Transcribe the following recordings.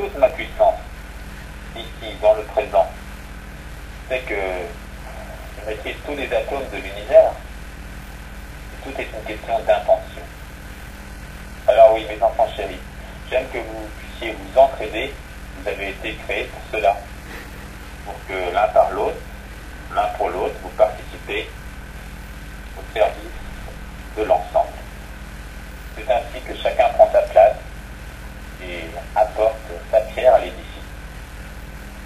toute ma puissance, ici, dans le présent, c'est que je maîtrise tous les atomes de l'univers. Tout est une question d'intention. Alors oui, mes enfants chéris, j'aime que vous puissiez vous entraider. Vous avez été créés pour cela. Pour que l'un par l'autre, l'un pour l'autre, vous participez au service de l'ensemble. C'est ainsi que chacun prend sa place et apporte sa pierre à l'édifice.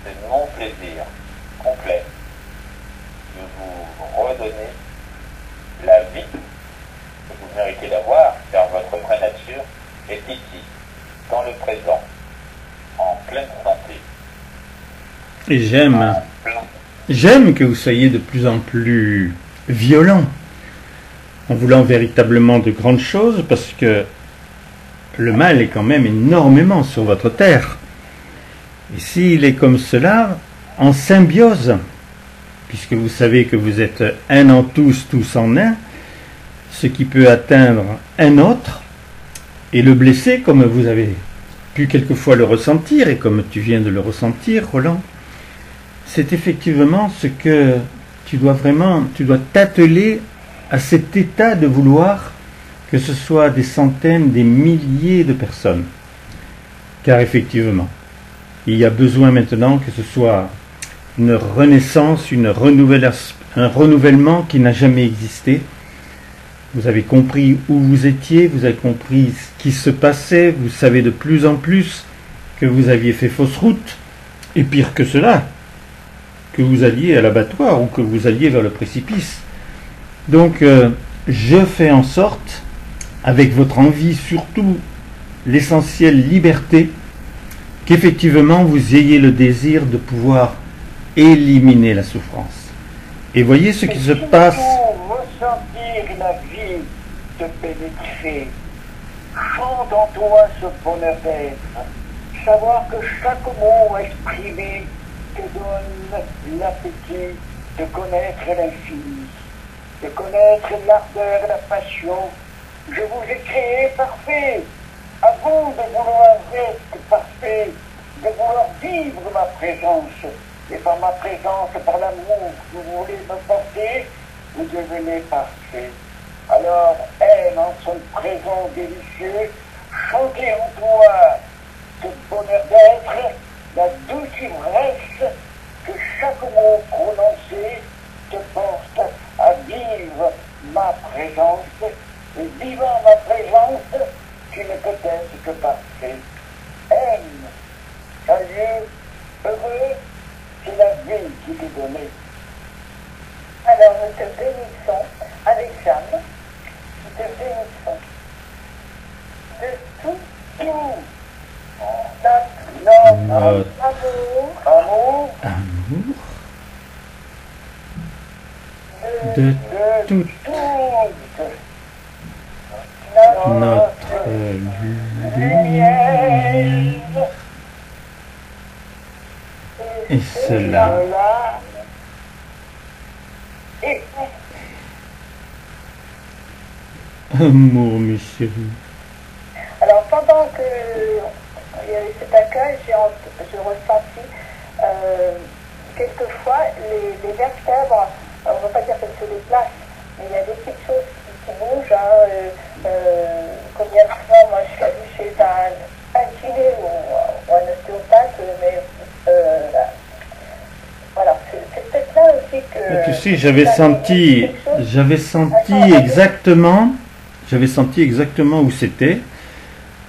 C'est mon plaisir complet de vous redonner la vie que vous méritez d'avoir, car votre vraie nature est ici, dans le présent, en pleine santé. Et j'aime que vous soyez de plus en plus violent, en voulant véritablement de grandes choses, parce que le mal est quand même énormément sur votre terre. Et s'il est comme cela, en symbiose, puisque vous savez que vous êtes un en tous, tous en un, ce qui peut atteindre un autre et le blesser, comme vous avez pu quelquefois le ressentir, et comme tu viens de le ressentir, Roland, c'est effectivement ce que tu dois t'atteler à cet état de vouloir que ce soit des centaines, des milliers de personnes. Car effectivement, il y a besoin maintenant que ce soit une renaissance, un renouvellement qui n'a jamais existé. Vous avez compris où vous étiez, vous avez compris ce qui se passait, vous savez de plus en plus que vous aviez fait fausse route, et pire que cela, que vous alliez à l'abattoir ou que vous alliez vers le précipice. Donc, je fais en sorte, avec votre envie, surtout l'essentielle liberté, qu'effectivement vous ayez le désir de pouvoir éliminer la souffrance. Et voyez ce qui se passe. Ressentir la vie te pénétrer. Chante en toi ce bonheur d'être. Savoir que chaque mot exprimé te donne l'appétit de connaître l'infini, de connaître l'ardeur et la passion. Je vous ai créé parfait. À vous de vouloir être parfait, de vouloir vivre ma présence. Et par ma présence, par l'amour que vous voulez me porter, vous devenez parfait. Alors, aime en son présent délicieux, chantez en toi ce bonheur d'être, la douce ivresse que chaque mot prononcé te porte à vivre ma présence. Et vivant ma présence, tu ne peux être que parfait. Aime, joyeux, heureux, c'est la vie qui t'est donnée. Alors nous te bénissons avec Jeanne, nous te bénissons de tout notre amour, de toute notre lumière. Et cela amour, mes chéris. Alors pendant que il y avait cet accueil, j'ai ressenti quelquefois les vertèbres, on ne va pas dire qu'elles se déplacent, mais il y a des petites choses qui bougent. Combien de fois moi je suis allée chez un kiné ou un ostéopathe, mais voilà, c'est peut-être là aussi que... Tu sais, j'avais senti exactement où c'était.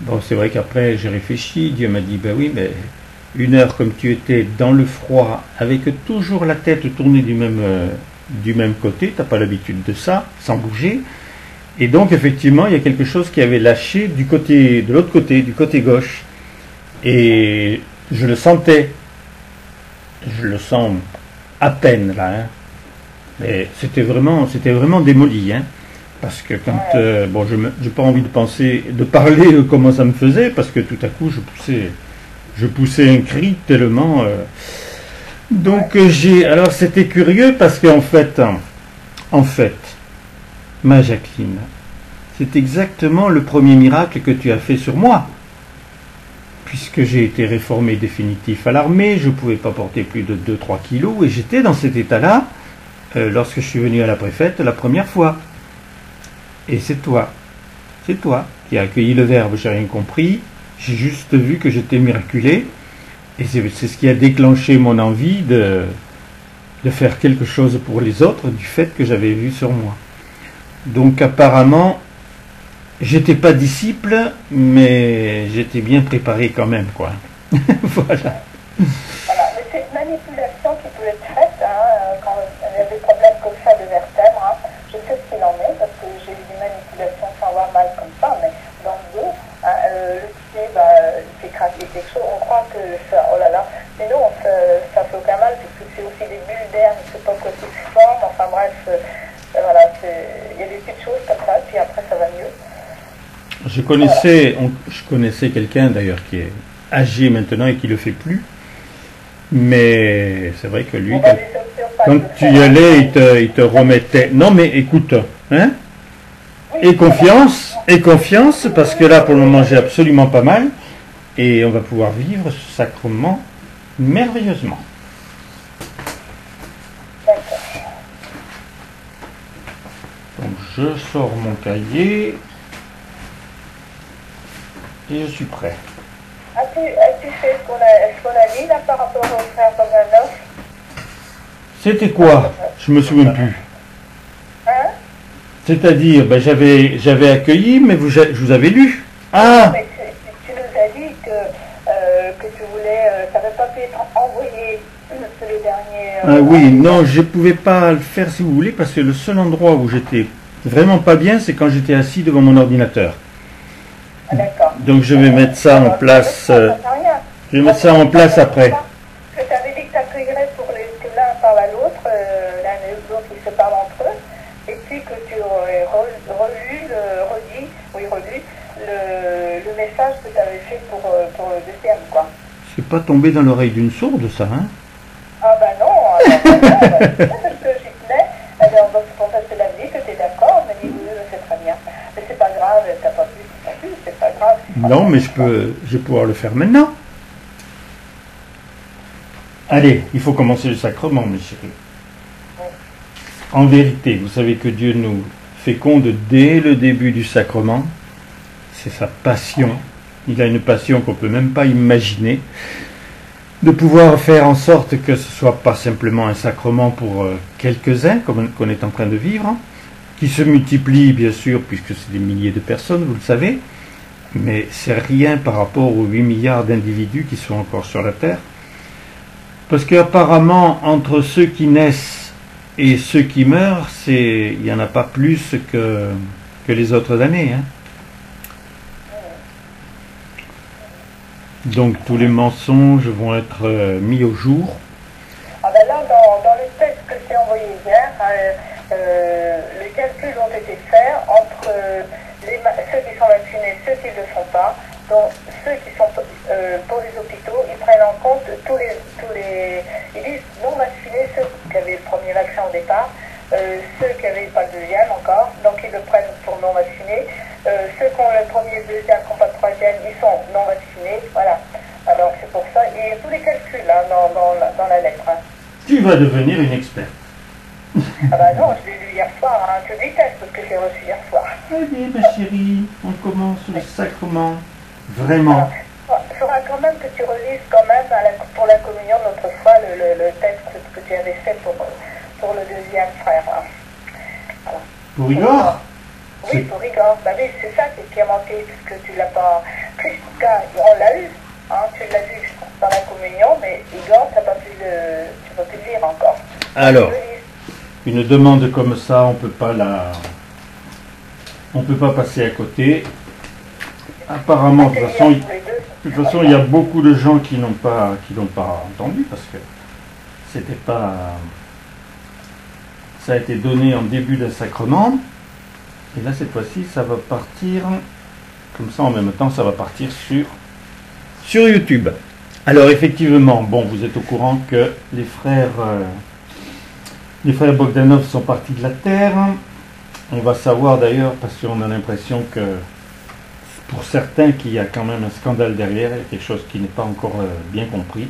Bon, c'est vrai qu'après j'ai réfléchi, Dieu m'a dit, ben oui, mais 1 heure comme tu étais dans le froid, avec toujours la tête tournée du même côté, t'as pas l'habitude de ça, sans bouger. Et donc effectivement, il y a quelque chose qui avait lâché de l'autre côté, du côté gauche. Et je le sentais. Je le sens à peine là. Hein. Mais c'était vraiment démoli. Hein. Parce que quand... bon, je n'ai pas envie de parler comment ça me faisait, parce que tout à coup, je poussais un cri tellement... Donc alors c'était curieux parce qu'en fait, ma Jacqueline, c'est exactement le premier miracle que tu as fait sur moi. puisque j'ai été réformé définitif à l'armée, je ne pouvais pas porter plus de 2-3 kilos, et j'étais dans cet état-là lorsque je suis venu à la préfète la première fois. Et c'est toi qui as accueilli le Verbe, j'ai rien compris, j'ai juste vu que j'étais miraculé, et c'est ce qui a déclenché mon envie de faire quelque chose pour les autres du fait que j'avais vu sur moi. Donc apparemment, j'étais pas disciple, mais j'étais bien préparé quand même, quoi. Voilà. Voilà, mais c'est une manipulation qui peut être faite, hein, quand il y a des problèmes comme ça de vertèbres, hein. Je sais ce qu'il en est, parce que j'ai eu des manipulations sans avoir mal comme ça, mais dans le dos, hein, le pied, il fait craquer quelque chose, on croit que ça, oh là là, mais non, ça fait aucun mal, parce que c'est aussi des bulles d'air, je ne sais pas quoi qui se forment, enfin bref, voilà, il y a des petites choses comme ça, puis après ça va mieux. Je connaissais quelqu'un d'ailleurs qui est âgé maintenant et qui le fait plus, mais c'est vrai que lui, quand tu y allais, il te remettait. Non mais écoute, hein, et confiance, parce que là pour le moment j'ai absolument pas mal, et on va pouvoir vivre ce sacrement merveilleusement. Donc je sors mon cahier et je suis prêt. As-tu fait ce qu'on a dit là par rapport au frère Bogdanov? C'était quoi? Je me souviens plus. Hein? C'est-à-dire, j'avais accueilli, mais je vous avais lu. Ah! Mais tu nous as dit que tu voulais, ça n'avait pas pu être envoyé le dernier. Ah oui, non, je ne pouvais pas le faire si vous voulez, parce que le seul endroit où j'étais vraiment pas bien, c'est quand j'étais assis devant mon ordinateur. Ah, d'accord. Donc je vais mettre ça en place. Je vais mettre ça en place après. Que tu avais dit que tu accueillerais pour que l'un parle à l'autre, l'un et l'autre qui se parlent entre eux, et puis que tu aurais relu le message que tu avais fait pour le deuxième, quoi. C'est pas tombé dans l'oreille d'une sourde, ça, hein? Ah ben non, c'est ce que j'y tenais. Alors, donc, c'est pour ça que je l'ai dit que tu es d'accord, mais dit oui, c'est très bien. Mais c'est pas grave, t'as pas pu, c'est pas grave. Non, mais je vais pouvoir le faire maintenant. Allez, il faut commencer le sacrement, mes chéris. En vérité, vous savez que Dieu nous féconde dès le début du sacrement. C'est sa passion. Il a une passion qu'on ne peut même pas imaginer. De pouvoir faire en sorte que ce ne soit pas simplement un sacrement pour quelques-uns, comme qu'on est en train de vivre, hein, qui se multiplie, bien sûr, puisque c'est des milliers de personnes, vous le savez, mais c'est rien par rapport aux 8 milliards d'individus qui sont encore sur la Terre. Parce qu'apparemment, entre ceux qui naissent et ceux qui meurent, il n'y en a pas plus que les autres années. Hein. Donc tous les mensonges vont être mis au jour. Ah ben là, dans le texte que je t'ai envoyé hier, les calculs ont été faits entre ceux qui sont vaccinés et ceux qui ne le sont pas. Donc ceux qui sont pour les hôpitaux, ils prennent en compte tous les ils disent non vaccinés, ceux qui avaient le premier vaccin au départ, ceux qui n'avaient pas le deuxième encore, donc ils le prennent pour non vaccinés. Ceux qui ont le premier, le deuxième, qui n'ont pas le troisième, ils sont non vaccinés, voilà. Alors c'est pour ça, il y a tous les calculs hein, dans la lettre. Hein. Tu vas devenir une experte. Ah bah non, je l'ai lu hier soir, hein. Je déteste parce que j'ai reçu hier soir. Allez ma chérie, on commence le sacrement. Vraiment. Il faudra quand même que tu relises quand même pour la communion l'autre fois le texte que tu avais fait pour le deuxième frère. Hein. Voilà. Pour Igor? Oui, pour Igor. Bah oui, c'est ça qui a manqué, puisque tu l'as pas... Christka, on l'a eu, hein, tu l'as vu dans la communion, mais Igor, tu n'as pas pu le lire encore. Alors, une demande comme ça, on peut pas passer à côté. Apparemment, de toute façon, il y a beaucoup de gens qui n'ont pas entendu, parce que c'était pas... Ça a été donné en début d'un sacrement. Et là, cette fois-ci, ça va partir, comme ça, en même temps, ça va partir sur YouTube. Alors, effectivement, bon, vous êtes au courant que les frères Bogdanov sont partis de la Terre. On va savoir d'ailleurs, parce qu'on a l'impression que pour certains qu'il y a quand même un scandale derrière, il y a quelque chose qui n'est pas encore bien compris.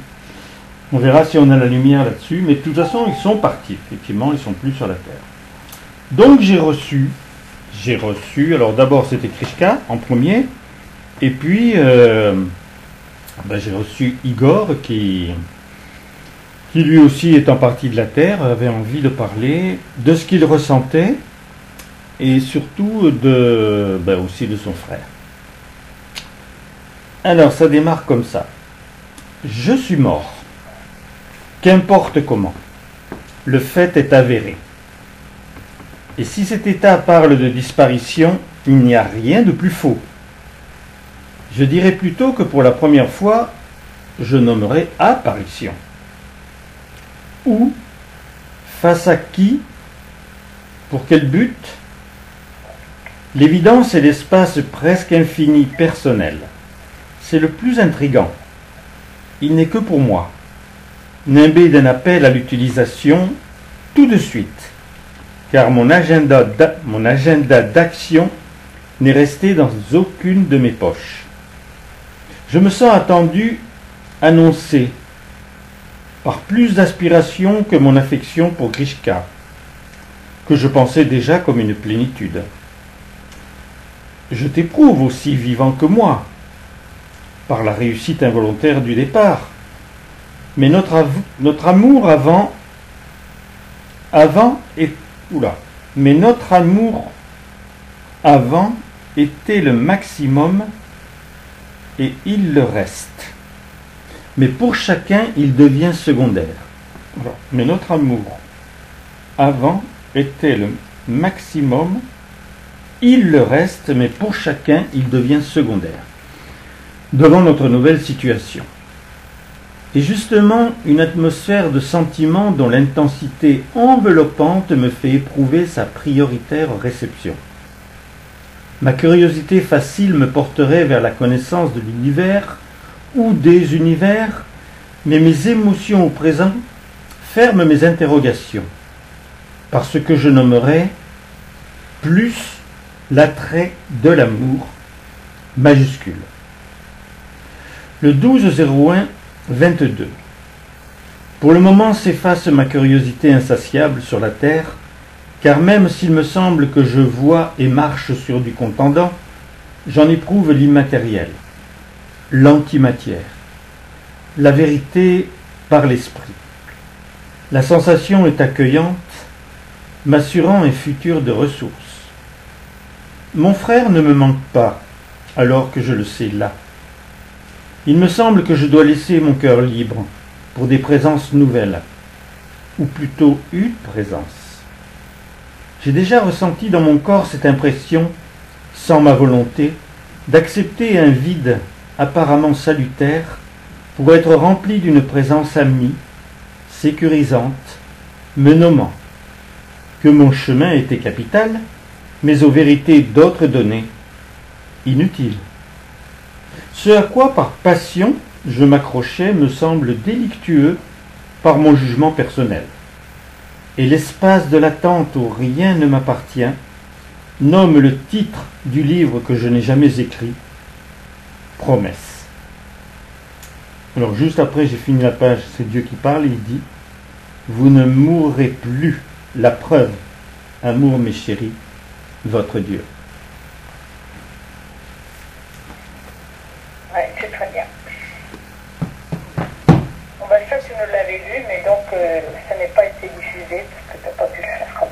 On verra si on a la lumière là-dessus, mais de toute façon, ils sont partis, effectivement, ils ne sont plus sur la Terre. Donc j'ai reçu, alors d'abord c'était Krishka en premier, et puis j'ai reçu Igor qui lui aussi étant parti de la Terre, avait envie de parler de ce qu'il ressentait, et surtout aussi de son frère. Alors ça démarre comme ça. Je suis mort. Qu'importe comment. Le fait est avéré. Et si cet état parle de disparition, il n'y a rien de plus faux. Je dirais plutôt que pour la première fois, je nommerai apparition. Où? Face à qui? Pour quel but? L'évidence est l'espace presque infini personnel. C'est le plus intrigant. Il n'est que pour moi. Nimbé d'un appel à l'utilisation tout de suite, car mon agenda d'action n'est resté dans aucune de mes poches. Je me sens attendu, annoncé, par plus d'aspiration que mon affection pour Grishka, que je pensais déjà comme une plénitude. Je t'éprouve aussi vivant que moi, par la réussite involontaire du départ. Mais notre amour avant était le maximum et il le reste. Mais pour chacun, il devient secondaire. Voilà. Mais notre amour avant était le maximum, il le reste, mais pour chacun, il devient secondaire. Devant notre nouvelle situation. Et justement, une atmosphère de sentiment dont l'intensité enveloppante me fait éprouver sa prioritaire réception. Ma curiosité facile me porterait vers la connaissance de l'univers ou des univers, mais mes émotions au présent ferment mes interrogations, parce que je nommerai plus l'attrait de l'amour majuscule. Le 12-01-22. Pour le moment s'efface ma curiosité insatiable sur la terre, car même s'il me semble que je vois et marche sur du contendant, j'en éprouve l'immatériel, l'antimatière, la vérité par l'esprit. La sensation est accueillante, m'assurant un futur de ressources. Mon frère ne me manque pas, alors que je le sais là. Il me semble que je dois laisser mon cœur libre pour des présences nouvelles, ou plutôt une présence. J'ai déjà ressenti dans mon corps cette impression, sans ma volonté, d'accepter un vide apparemment salutaire pour être rempli d'une présence amie, sécurisante, me nommant, que mon chemin était capital, mais aux vérités d'autres données, inutiles. Ce à quoi, par passion, je m'accrochais me semble délictueux par mon jugement personnel. Et l'espace de l'attente où rien ne m'appartient nomme le titre du livre que je n'ai jamais écrit, Promesse. Alors juste après j'ai fini la page, c'est Dieu qui parle, il dit « Vous ne mourrez plus, la preuve, amour mes chéris, votre Dieu. » Oui, c'est très bien. Bon, ben ça, tu nous l'avais lu, mais donc ça n'est pas été diffusé parce que tu n'as pas pu le faire.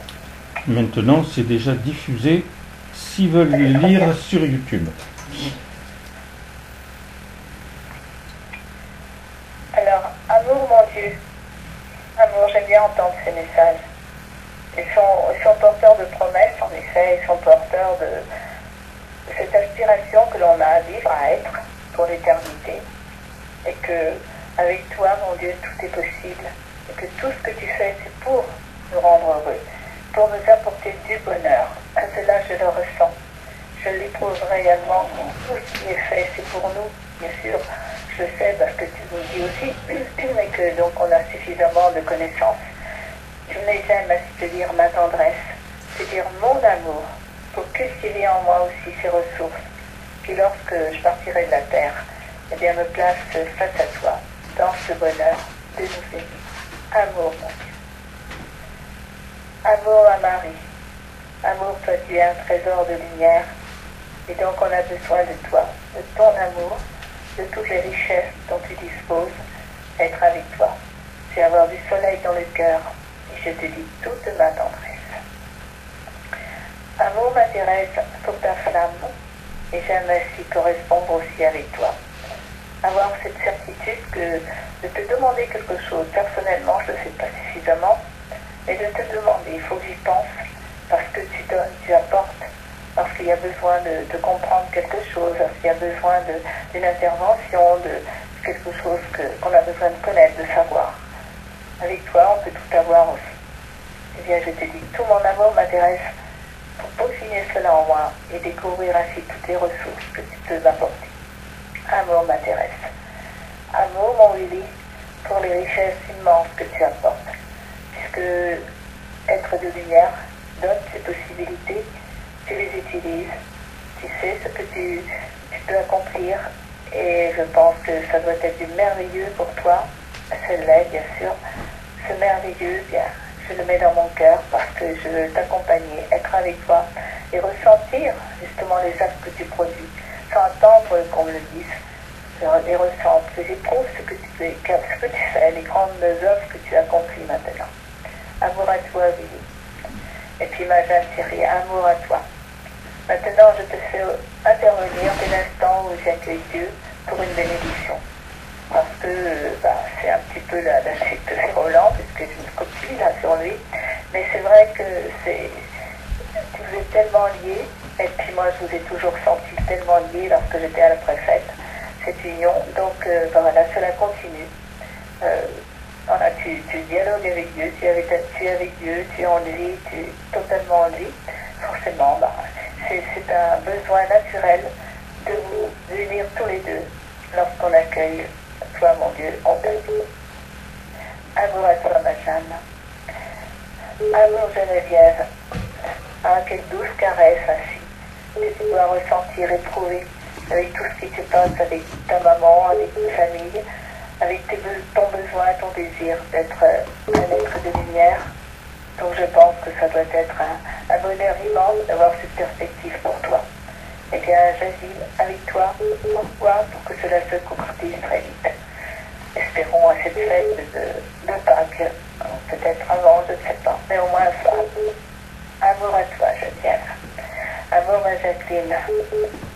Maintenant, c'est déjà diffusé s'ils veulent le lire sur YouTube. Alors, amour, mon Dieu. Amour, j'aime bien entendre ces messages. Ils sont porteurs de promesses, en effet, ils sont porteurs de cette aspiration que l'on a à vivre, à être pour l'éternité. Et que, avec toi, mon Dieu, tout est possible. Et que tout ce que tu fais, c'est pour nous rendre heureux, pour nous apporter du bonheur. À cela, je le ressens. Je l'éprouve réellement. Tout ce qui est fait, c'est pour nous, bien sûr. Je sais parce que tu nous dis aussi, mais que donc on a suffisamment de connaissances. Mais j'aime à te dire ma tendresse, c'est dire mon amour, pour cultiver en moi aussi ces ressources, qui lorsque je partirai de la terre, eh bien me place face à toi, dans ce bonheur de nous aimer. Amour, mon Dieu. Amour à Marie. Amour, toi tu es un trésor de lumière. Et donc on a besoin de toi, de ton amour, de toutes les richesses dont tu disposes, être avec toi. C'est avoir du soleil dans le cœur. Et je te dis toute ma tendresse. Amour, ma Thérèse, pour ta flamme. Et j'aime ainsi correspondre aussi avec toi. Avoir cette certitude que de te demander quelque chose, personnellement, je ne le sais pas suffisamment, mais de te demander, il faut que j'y pense, parce que tu donnes, tu apportes, parce qu'il y a besoin de comprendre quelque chose, parce qu'il y a besoin d'une intervention, de quelque chose qu'on a besoin de connaître, de savoir. Avec toi, on peut tout avoir aussi. Eh bien, je te dis, tout mon amour m'intéresse pour peaufiner cela en moi et découvrir ainsi toutes les ressources que tu peux m'apporter. Amour m'intéresse. Amour, mon Willy, pour les richesses immenses que tu apportes. Puisque être de lumière donne ces possibilités, tu les utilises, tu sais ce que tu peux accomplir et je pense que ça doit être du merveilleux pour toi. Ça l'est, bien sûr. Ce merveilleux, bien, je le mets dans mon cœur parce que je veux t'accompagner, être avec toi et ressentir justement les actes que tu produis, sans attendre qu'on me le dise. Je les ressens, que j'éprouve ce que tu fais, les grandes œuvres que tu accomplis maintenant. Amour à toi, Willy. Et puis ma jeune chérie, amour à toi. Maintenant, je te fais intervenir dès l'instant où j'accueille Dieu pour une bénédiction. Parce que c'est un petit peu la chute de Roland, puisque je me copie là sur lui. Mais c'est vrai que vous êtes tellement liés, et puis moi je vous ai toujours senti tellement liés lorsque j'étais à la préfète, cette union. Donc voilà, cela continue. Voilà, tu dialogues avec Dieu, tu es avec Dieu, tu es en lui, tu es totalement en lui. Forcément, c'est un besoin naturel de vous unir tous les deux lorsqu'on accueille toi, mon Dieu, en ta vie. Amour à toi, ma Jeanne. Amour, Geneviève. Ah, quelle douce caresse ainsi que tu dois ressentir, éprouver avec tout ce qui se passe avec ta maman, avec ta famille, avec ton besoin, ton désir d'être un être de lumière. Donc je pense que ça doit être un bonheur immense d'avoir cette perspective pour toi. Eh bien, j'agis avec toi. Pourquoi? Pour que cela se concrétise très vite. Espérons à cette fête de Pâques, peut-être avant, je ne sais pas, mais au moins ça. Amour à toi, Geneviève. Amour, ma Jacqueline.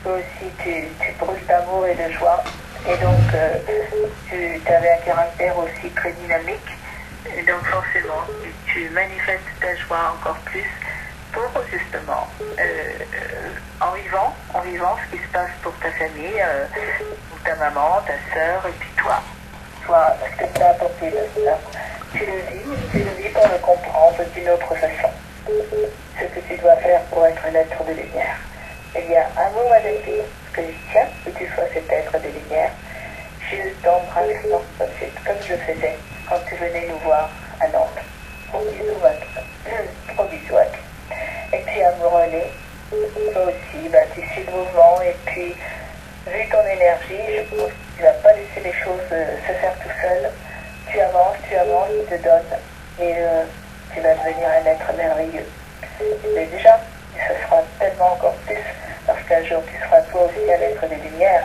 Toi aussi, tu brûles d'amour et de joie. Et donc, tu avais un caractère aussi très dynamique. Et donc, forcément, tu manifestes ta joie encore plus pour justement, en vivant ce qui se passe pour ta famille, pour ta maman, ta sœur, et puis toi. Toi, ce que tu as apporté de cela, tu le vis pour le comprendre d'une autre façon. Ce que tu dois faire pour être un être de lumière. Eh bien, amour avec lui, que je tiens que tu sois cet être de lumière. Je t'embrasse comme je faisais quand tu venais nous voir à Nantes. Gros bisous à toi. Gros bisous à toi. Et puis, amour René, toi aussi, tu suis le mouvement et puis, vu ton énergie, je pense que tu ne vas pas laisser les choses se faire tout seul. Tu avances, tu te donnes et tu vas devenir un être merveilleux. Mais déjà, ce sera tellement encore plus lorsqu'un jour tu seras toi aussi un être de lumière.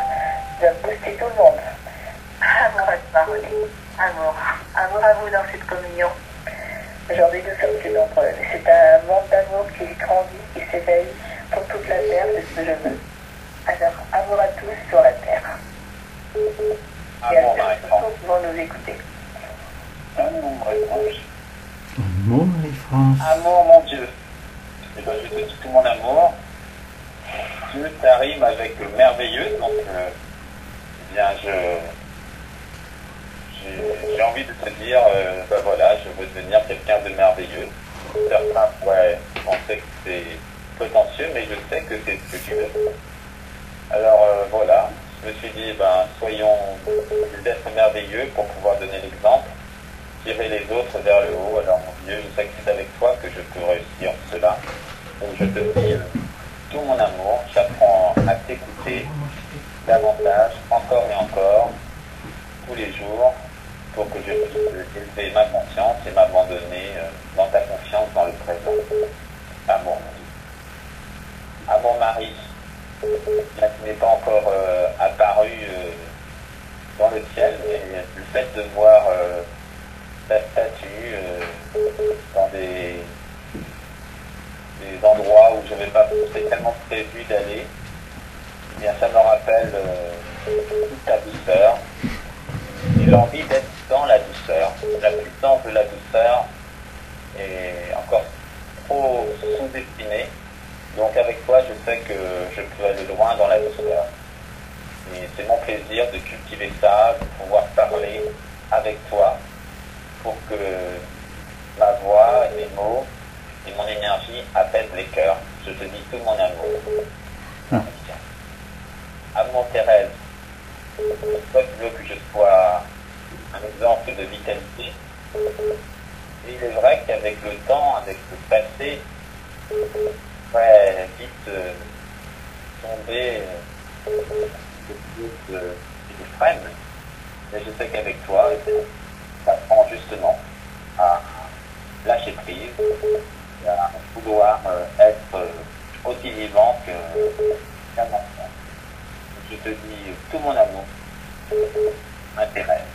Tu vas booster tout le monde. Amour à toi, René. Amour à vous dans cette communion. Aujourd'hui, nous sommes plus nombreux. C'est un monde d'amour qui grandit, qui s'éveille pour toute la terre, c'est ce que je veux. Alors, amour à tous sur la terre. Et à tous qui vont nous écouter. Amour, Marie-France. Amour, Marie-France. Amour, mon Dieu. Et ben, je te dis tout mon amour. Dieu t'arrive avec le merveilleux, donc eh bien j'ai envie de te dire, voilà, je veux devenir quelqu'un de merveilleux. Certains pourraient penser que c'est prétentieux, mais je sais que c'est ce que tu veux. Alors voilà, je me suis dit, soyons des êtres merveilleux pour pouvoir donner l'exemple, tirer les autres vers le haut. Alors mon Dieu, je sais que c'est avec toi que je peux réussir cela. Donc je te dis tout mon amour, j'apprends à t'écouter davantage, encore et encore, tous les jours, pour que je puisse élever ma conscience et m'abandonner dans ta confiance dans le présent. Amour. À mon mari, là qui n'est pas encore apparu dans le ciel, mais le fait de voir ta statue dans des endroits où je n'avais pas spécialement prévu d'aller, eh bien ça me rappelle toute ta douceur et l'envie d'être dans la douceur. La puissance de la douceur est encore trop sous-estimée. Donc avec toi, je sais que je peux aller loin dans la douceur. Et c'est mon plaisir de cultiver ça, de pouvoir parler avec toi pour que ma voix et mes mots et mon énergie apaisent les cœurs. Je te dis tout mon amour. Amour Thérèse, toi tu veux que je sois un exemple de vitalité. Et il est vrai qu'avec le temps, avec le passé, vite tomber de freine. Mais je sais qu'avec toi, ça prend justement à lâcher prise, et à vouloir être aussi vivant qu'un enfant. Je te dis tout mon amour, m'intéresse.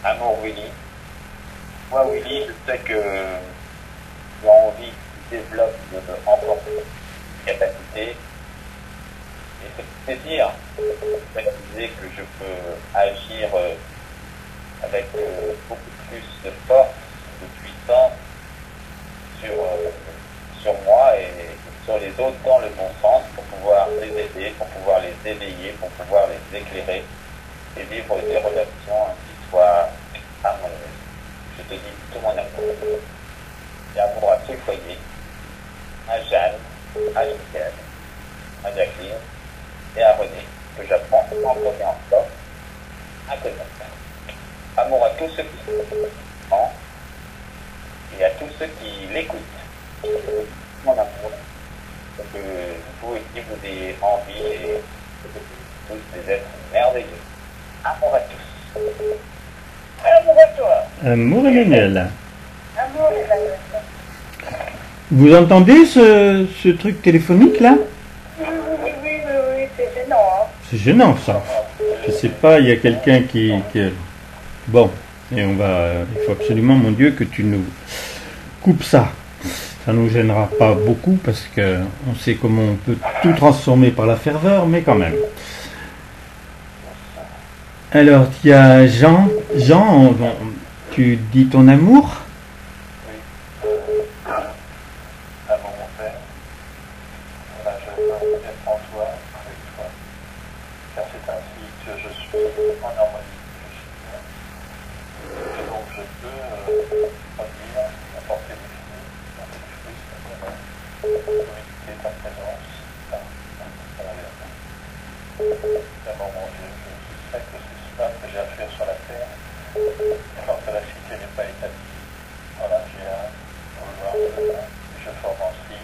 Amour Willy. Moi Willy, je sais que tu as envie que tu développes encore des capacités. Et c'est plaisir de réaliser que je peux agir avec beaucoup plus de force, de puissance sur moi et sur les autres dans le bon sens pour pouvoir les aider, pour pouvoir les éveiller, pour pouvoir les éclairer et vivre des relations qui soient harmonieuses. Je te dis tout mon amour. Et amour à tout le foyer, à Jeanne, à Michel, à Jacqueline et à René, que j'apprends encore et encore à connaître. Amour à tous ceux qui sont et à tous ceux qui l'écoutent. Mon amour, pour que vous aussi vous ayez envie et que tous des êtres merveilleux. Amour à tous. Amour à toi. Amour Emmanuel. Amour, Emmanuel. Vous entendez ce truc téléphonique là? Oui, c'est gênant, hein. C'est gênant ça. Je sais pas, il y a quelqu'un qui... Bon, et il faut absolument, mon Dieu, que tu nous coupes ça. Ça nous gênera pas beaucoup parce que on sait comment on peut tout transformer par la ferveur, mais quand même. Alors, il y a Jean. Jean, tu dis ton amour? Amour mon père, voilà, je veux être en toi, avec toi, car c'est ainsi que je suis en harmonie, je suis bien. Et donc je peux produire, apporter des fruits, c'est moi, communiquer ta présence, ta D'abord mon Dieu, je sais que c'est cela que j'ai à faire sur la terre, alors que la cité n'est pas établie. Voilà, j'ai à vouloir demain, et je forme ainsi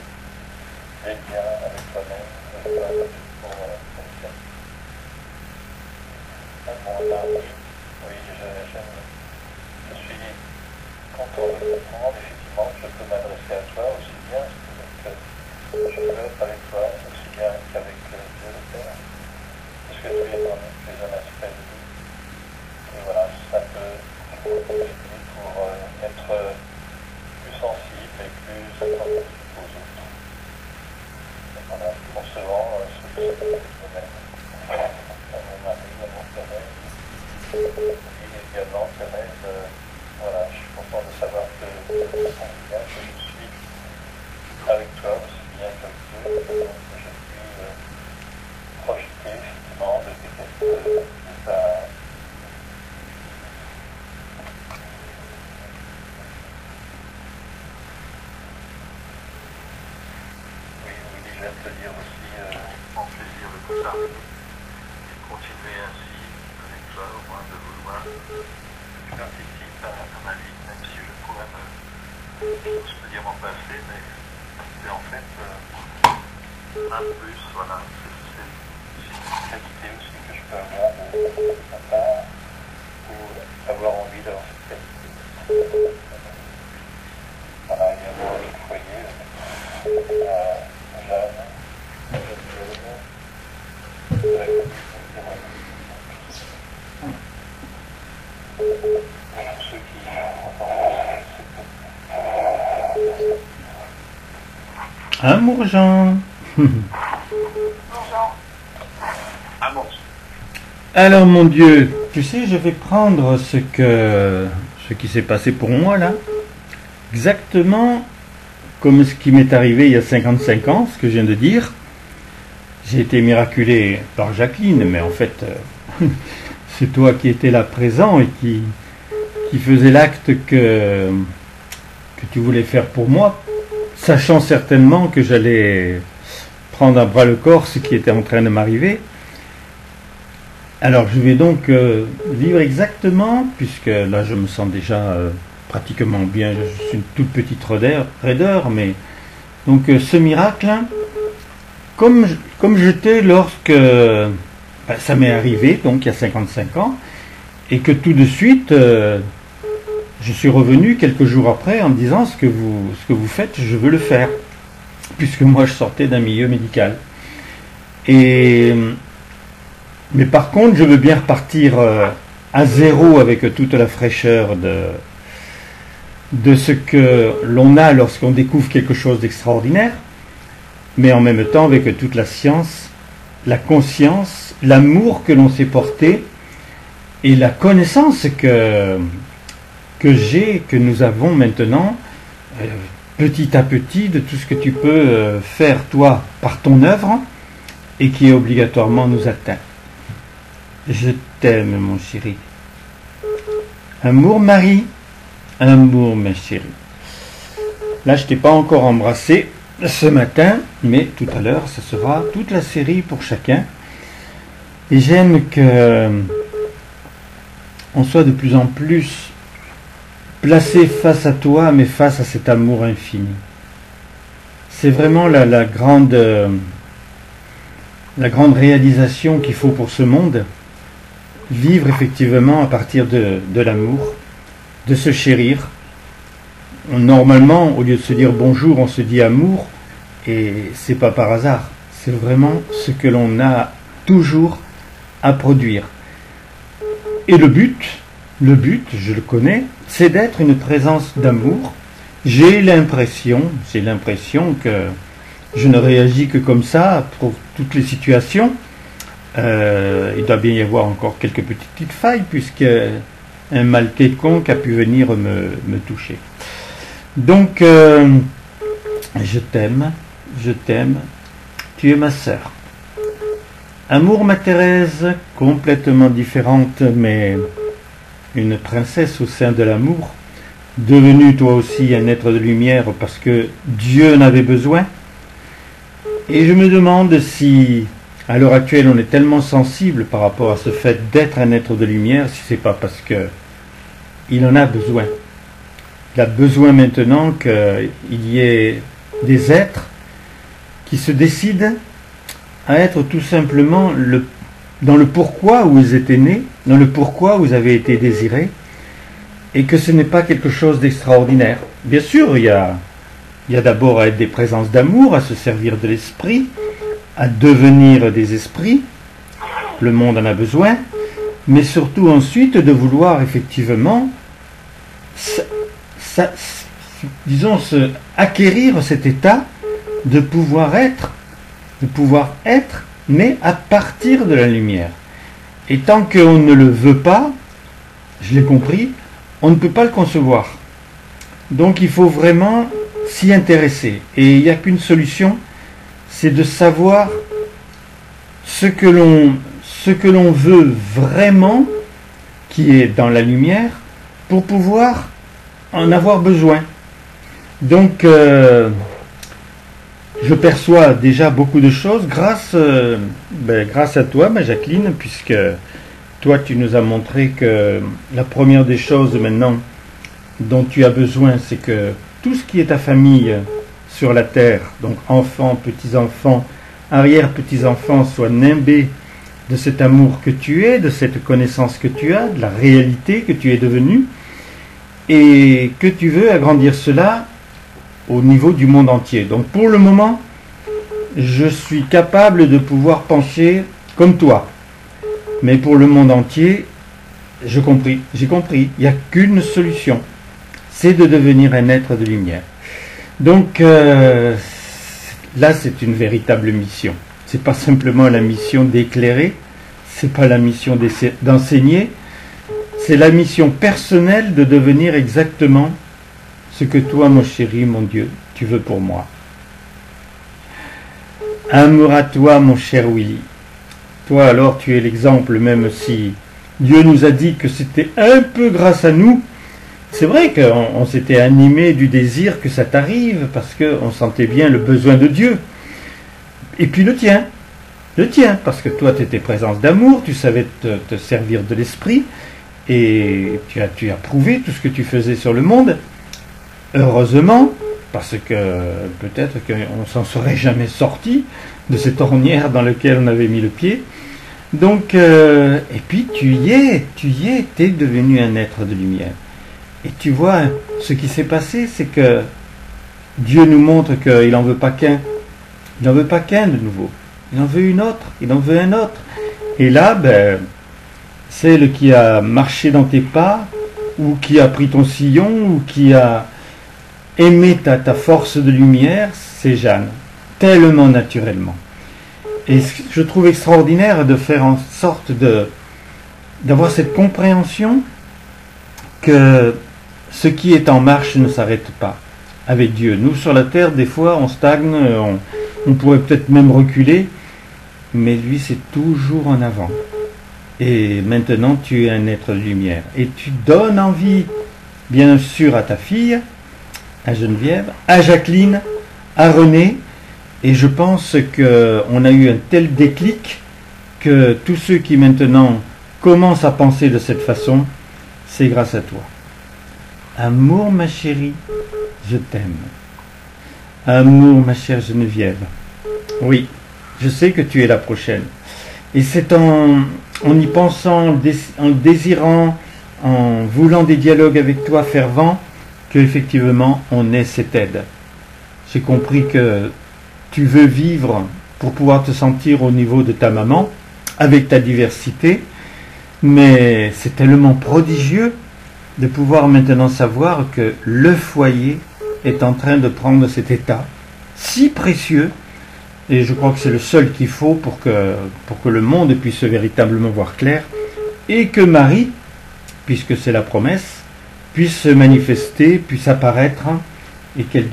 des liens avec toi-même, pour le ciel. Bon, là, oui, j'aime. Je suis content de comprendre, effectivement, que je peux m'adresser à toi aussi bien que je peux être avec toi, aussi bien qu'avec Dieu le Père. Parce que tu es un aspect de nous. Et voilà, ça peut aider pour être plus sensible et plus attentif aux autres. Et voilà, concevant ce que c'est moi-même. À mon mari, à mon Thérèse. Et également, Thérèse, voilà, je suis content de savoir que je suis avec toi aussi bien qu'avec Dieu, que je puis projeter effectivement de ta oui, je vais te dire aussi mon plaisir de tout ça et continuer ainsi avec toi, au moins de vouloir que tu participes à ma vie, même si je pourrais je peux dire mon passé, mais c'est en fait un plus, voilà, c'est qualité aussi que je peux avoir de sympa ou avoir envie d'avoir cette qualité. Voilà, il y a moi le foyer, ceux qui Amour Jean. Alors mon Dieu, tu sais, je vais prendre ce qui s'est passé pour moi là, exactement comme ce qui m'est arrivé il y a 55 ans, ce que je viens de dire. J'ai été miraculé par Jacqueline, mais en fait, c'est toi qui étais là présent et qui faisais l'acte que tu voulais faire pour moi, sachant certainement que j'allais prendre à bras le corps ce qui était en train de m'arriver. Alors je vais donc vivre exactement, puisque là je me sens déjà pratiquement bien, je suis une toute petite raideur, mais donc ce miracle, comme j'étais lorsque ça m'est arrivé, donc il y a 55 ans, et que tout de suite je suis revenu quelques jours après en me disant ce que vous faites, je veux le faire, puisque moi je sortais d'un milieu médical. Mais par contre, je veux bien repartir à zéro avec toute la fraîcheur de ce que l'on a lorsqu'on découvre quelque chose d'extraordinaire, mais en même temps avec toute la science, la conscience, l'amour que l'on s'est porté et la connaissance que nous avons maintenant, petit à petit, de tout ce que tu peux faire toi par ton œuvre et qui obligatoirement nous atteint. Je t'aime, mon chéri. Amour, Marie. Amour, ma chérie. Là, je t'ai pas encore embrassé ce matin, mais tout à l'heure, ce sera toute la série pour chacun. Et j'aime que on soit de plus en plus placé face à toi, mais face à cet amour infini. C'est vraiment la grande réalisation qu'il faut pour ce monde. Vivre effectivement à partir de l'amour, de se chérir. Normalement, au lieu de se dire bonjour, on se dit amour, et c'est pas par hasard. C'est vraiment ce que l'on a toujours à produire. Et le but, je le connais, c'est d'être une présence d'amour. J'ai l'impression que je ne réagis que comme ça pour toutes les situations. Il doit bien y avoir encore quelques petites failles, puisque un mal quelconque a pu venir me toucher. Donc, je t'aime, tu es ma sœur. Amour, ma Thérèse, complètement différente, mais une princesse au sein de l'amour, devenue toi aussi un être de lumière parce que Dieu en avait besoin. Et je me demande si, à l'heure actuelle, on est tellement sensible par rapport à ce fait d'être un être de lumière, si c'est pas parce que il en a besoin. Il a besoin maintenant qu'il y ait des êtres qui se décident à être tout simplement dans le pourquoi où ils étaient nés, dans le pourquoi où ils avaient été désirés, et que ce n'est pas quelque chose d'extraordinaire. Bien sûr, il y a d'abord à être des présences d'amour, à se servir de l'esprit, à devenir des esprits, le monde en a besoin, mais surtout ensuite de vouloir effectivement acquérir cet état de pouvoir être, mais à partir de la lumière. Et tant qu'on ne le veut pas, je l'ai compris, on ne peut pas le concevoir. Donc il faut vraiment s'y intéresser. Et il n'y a qu'une solution, c'est de savoir ce que l'on veut vraiment, qui est dans la lumière, pour pouvoir en avoir besoin. Donc, je perçois déjà beaucoup de choses grâce à toi, ma Jacqueline, puisque toi, tu nous as montré que la première des choses maintenant dont tu as besoin, c'est que tout ce qui est ta famille sur la terre, donc enfants, petits-enfants, arrière-petits-enfants, soit nimbés de cet amour que tu es, de cette connaissance que tu as, de la réalité que tu es devenu, et que tu veux agrandir cela au niveau du monde entier. Donc pour le moment, je suis capable de pouvoir penser comme toi. Mais pour le monde entier, j'ai compris. Il n'y a qu'une solution. C'est de devenir un être de lumière. Donc là, c'est une véritable mission. C'est pas simplement la mission d'éclairer, c'est pas la mission d'enseigner, c'est la mission personnelle de devenir exactement ce que toi, mon chéri, mon Dieu, tu veux pour moi. Amour à toi, mon cher Willy. Toi, alors, tu es l'exemple, même si Dieu nous a dit que c'était un peu grâce à nous. C'est vrai qu'on s'était animé du désir que ça t'arrive, parce qu'on sentait bien le besoin de Dieu. Et puis le tien, parce que toi, tu étais présence d'amour, tu savais te servir de l'esprit, et tu as prouvé tout ce que tu faisais sur le monde. Heureusement, parce que peut-être qu'on ne s'en serait jamais sorti de cette ornière dans laquelle on avait mis le pied. Donc, et puis tu y es, t'es devenu un être de lumière. Et tu vois, ce qui s'est passé, c'est que Dieu nous montre qu'il n'en veut pas qu'un. Il n'en veut pas qu'un de nouveau. Il en veut une autre. Il en veut un autre. Et là, celle qui a marché dans tes pas, ou qui a pris ton sillon, ou qui a aimé ta force de lumière, c'est Jeanne. Tellement naturellement. Et je trouve extraordinaire de faire en sorte d'avoir cette compréhension que ce qui est en marche ne s'arrête pas avec Dieu. Nous, sur la terre, des fois, on stagne, on pourrait peut-être même reculer, mais lui, c'est toujours en avant. Et maintenant, tu es un être de lumière. Et tu donnes envie, bien sûr, à ta fille, à Geneviève, à Jacqueline, à René, et je pense qu'on a eu un tel déclic que tous ceux qui maintenant commencent à penser de cette façon, c'est grâce à toi. Amour, ma chérie, je t'aime. Amour, ma chère Geneviève. Oui, je sais que tu es la prochaine. Et c'est en y pensant, en désirant, en voulant des dialogues avec toi fervents, qu'effectivement on est cette aide. J'ai compris que tu veux vivre pour pouvoir te sentir au niveau de ta maman, avec ta diversité, mais c'est tellement prodigieux de pouvoir maintenant savoir que le foyer est en train de prendre cet état si précieux, et je crois que c'est le seul qu'il faut pour que le monde puisse véritablement voir clair, et que Marie, puisque c'est la promesse, puisse se manifester, puisse apparaître, et qu'elle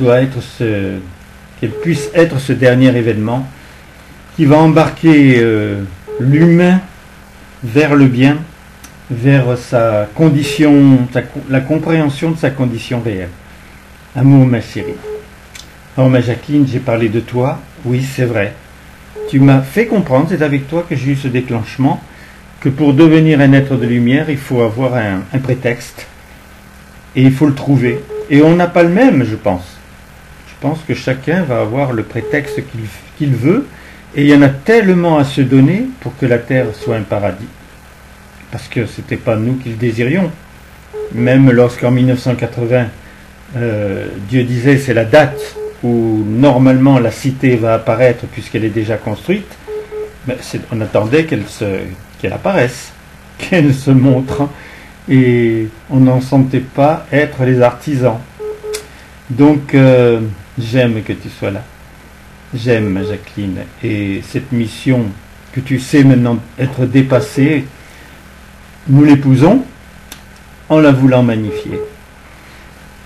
puisse être ce dernier événement qui va embarquer l'humain vers le bien, vers sa condition, la compréhension de sa condition réelle. Amour, ma chérie. Alors, ma Jacqueline, j'ai parlé de toi. Oui, c'est vrai. Tu m'as fait comprendre, c'est avec toi que j'ai eu ce déclenchement, que pour devenir un être de lumière, il faut avoir un prétexte. Et il faut le trouver. Et on n'a pas le même, je pense. Je pense que chacun va avoir le prétexte qu'il veut. Et il y en a tellement à se donner pour que la terre soit un paradis. Parce que ce n'était pas nous qui le désirions. Même lorsqu'en 1980, Dieu disait c'est la date où normalement la cité va apparaître puisqu'elle est déjà construite, ben, on attendait qu'elle apparaisse, qu'elle se montre, et on n'en sentait pas être les artisans. Donc j'aime que tu sois là. J'aime, Jacqueline, et cette mission que tu sais maintenant être dépassée, nous l'épousons en la voulant magnifier.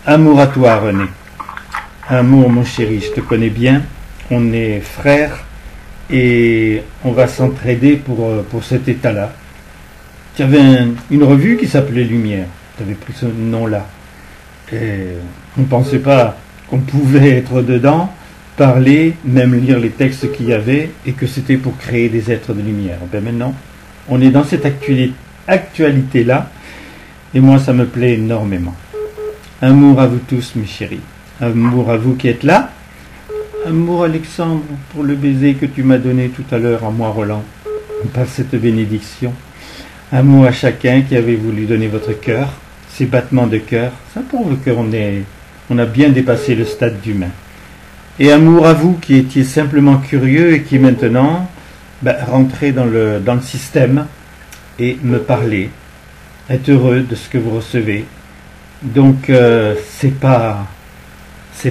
Amour à toi, René. Amour, mon chéri, je te connais bien. On est frères et on va s'entraider pour cet état-là. Tu avais une revue qui s'appelait Lumière. Tu avais pris ce nom-là. Et on ne pensait pas qu'on pouvait être dedans, parler, même lire les textes qu'il y avait, et que c'était pour créer des êtres de lumière. Ben maintenant, on est dans cette actualité-là, et moi, ça me plaît énormément. Amour à vous tous, mes chéris. Amour à vous qui êtes là. Amour, Alexandre, pour le baiser que tu m'as donné tout à l'heure à moi, Roland. par cette bénédiction. Amour à chacun qui avait voulu donner votre cœur, ces battements de cœur. Ça prouve qu'on a bien dépassé le stade d'humain. Et amour à vous qui étiez simplement curieux et qui maintenant rentrez dans le système et me parlez. Êtes heureux de ce que vous recevez. Donc c'est pas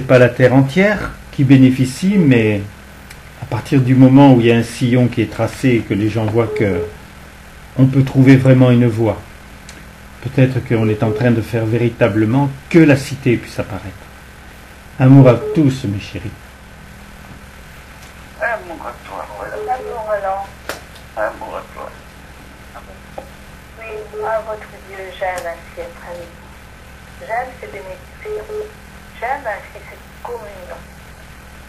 la terre entière qui bénéficie, mais à partir du moment où il y a un sillon qui est tracé et que les gens voient que on peut trouver vraiment une voie, peut-être qu'on est en train de faire véritablement que la cité puisse apparaître. Amour à tous, mes chéris. Amour à toi, voilà. Amour, Roland. Amour à toi. Oui, à votre Dieu, j'aime ainsi être avec vous. J'aime ces bénédictions. J'aime ainsi cette communion.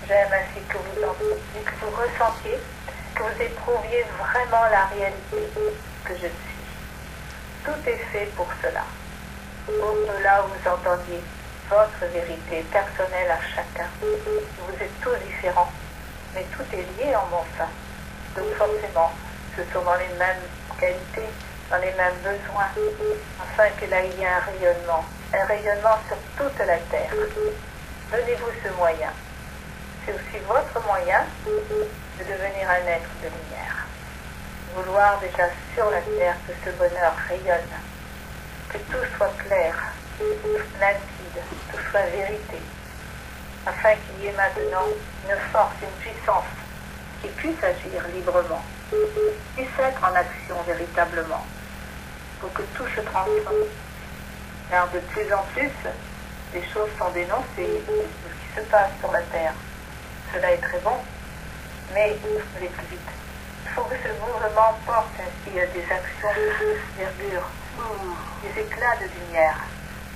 J'aime ainsi que vous entendiez, que vous ressentiez, que vous éprouviez vraiment la réalité que je suis. Tout est fait pour cela. Au-delà où vous entendiez votre vérité personnelle à chacun. Vous êtes tous différents, mais tout est lié en mon sein. Donc forcément, ce sont dans les mêmes qualités, dans les mêmes besoins, afin qu'il y ait un rayonnement sur toute la terre. Donnez-vous ce moyen. C'est aussi votre moyen de devenir un être de lumière. Vouloir déjà sur la terre que ce bonheur rayonne, que tout soit clair, limpide, tout soit vérité, afin qu'il y ait maintenant une force, une puissance qui puisse agir librement, qui puisse être en action véritablement, pour que tout se transforme. Car de plus en plus, les choses sont dénoncées de ce qui se passe sur la terre. Cela est très bon, mais il faut aller plus vite. Il faut que ce mouvement porte ainsi à des actions d'envergure, des éclats de lumière,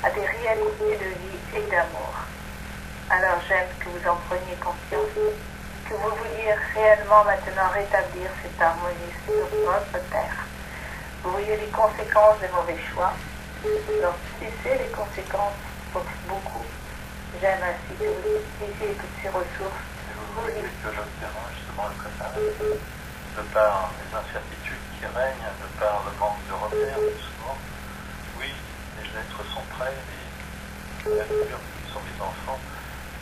à des réalités de vie et d'amour. Alors j'aime que vous en preniez conscience, que vous vouliez réellement maintenant rétablir cette harmonie sur votre terre. Vous voyez les conséquences des mauvais choix, alors cessez les conséquences pour beaucoup. J'aime ainsi que vous utilisiez toutes ces ressources. Vous voyez que le terrain, justement, le préparer, de par les incertitudes qui règnent, de par le manque de repères, souvent, oui, les êtres sont prêts, les natures qui sont les enfants,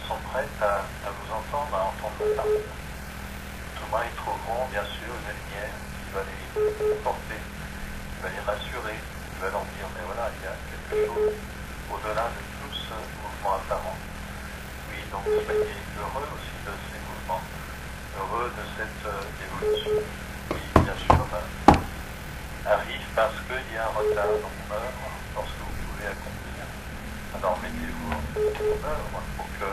sont prêtes à vous entendre, à entendre la parole. Tout moins, ils trouveront, bien sûr, une lumière qui va les porter, qui va les rassurer, qui va leur dire, mais voilà, il y a quelque chose au-delà de tout ce mouvement apparent. Oui, donc soyez heureux aussi de ces mouvements, heureux de cette évolution qui, bien sûr, arrive parce qu'il y a un retard dans mon œuvre, lorsque vous pouvez accomplir. Alors mettez-vous en œuvre pour que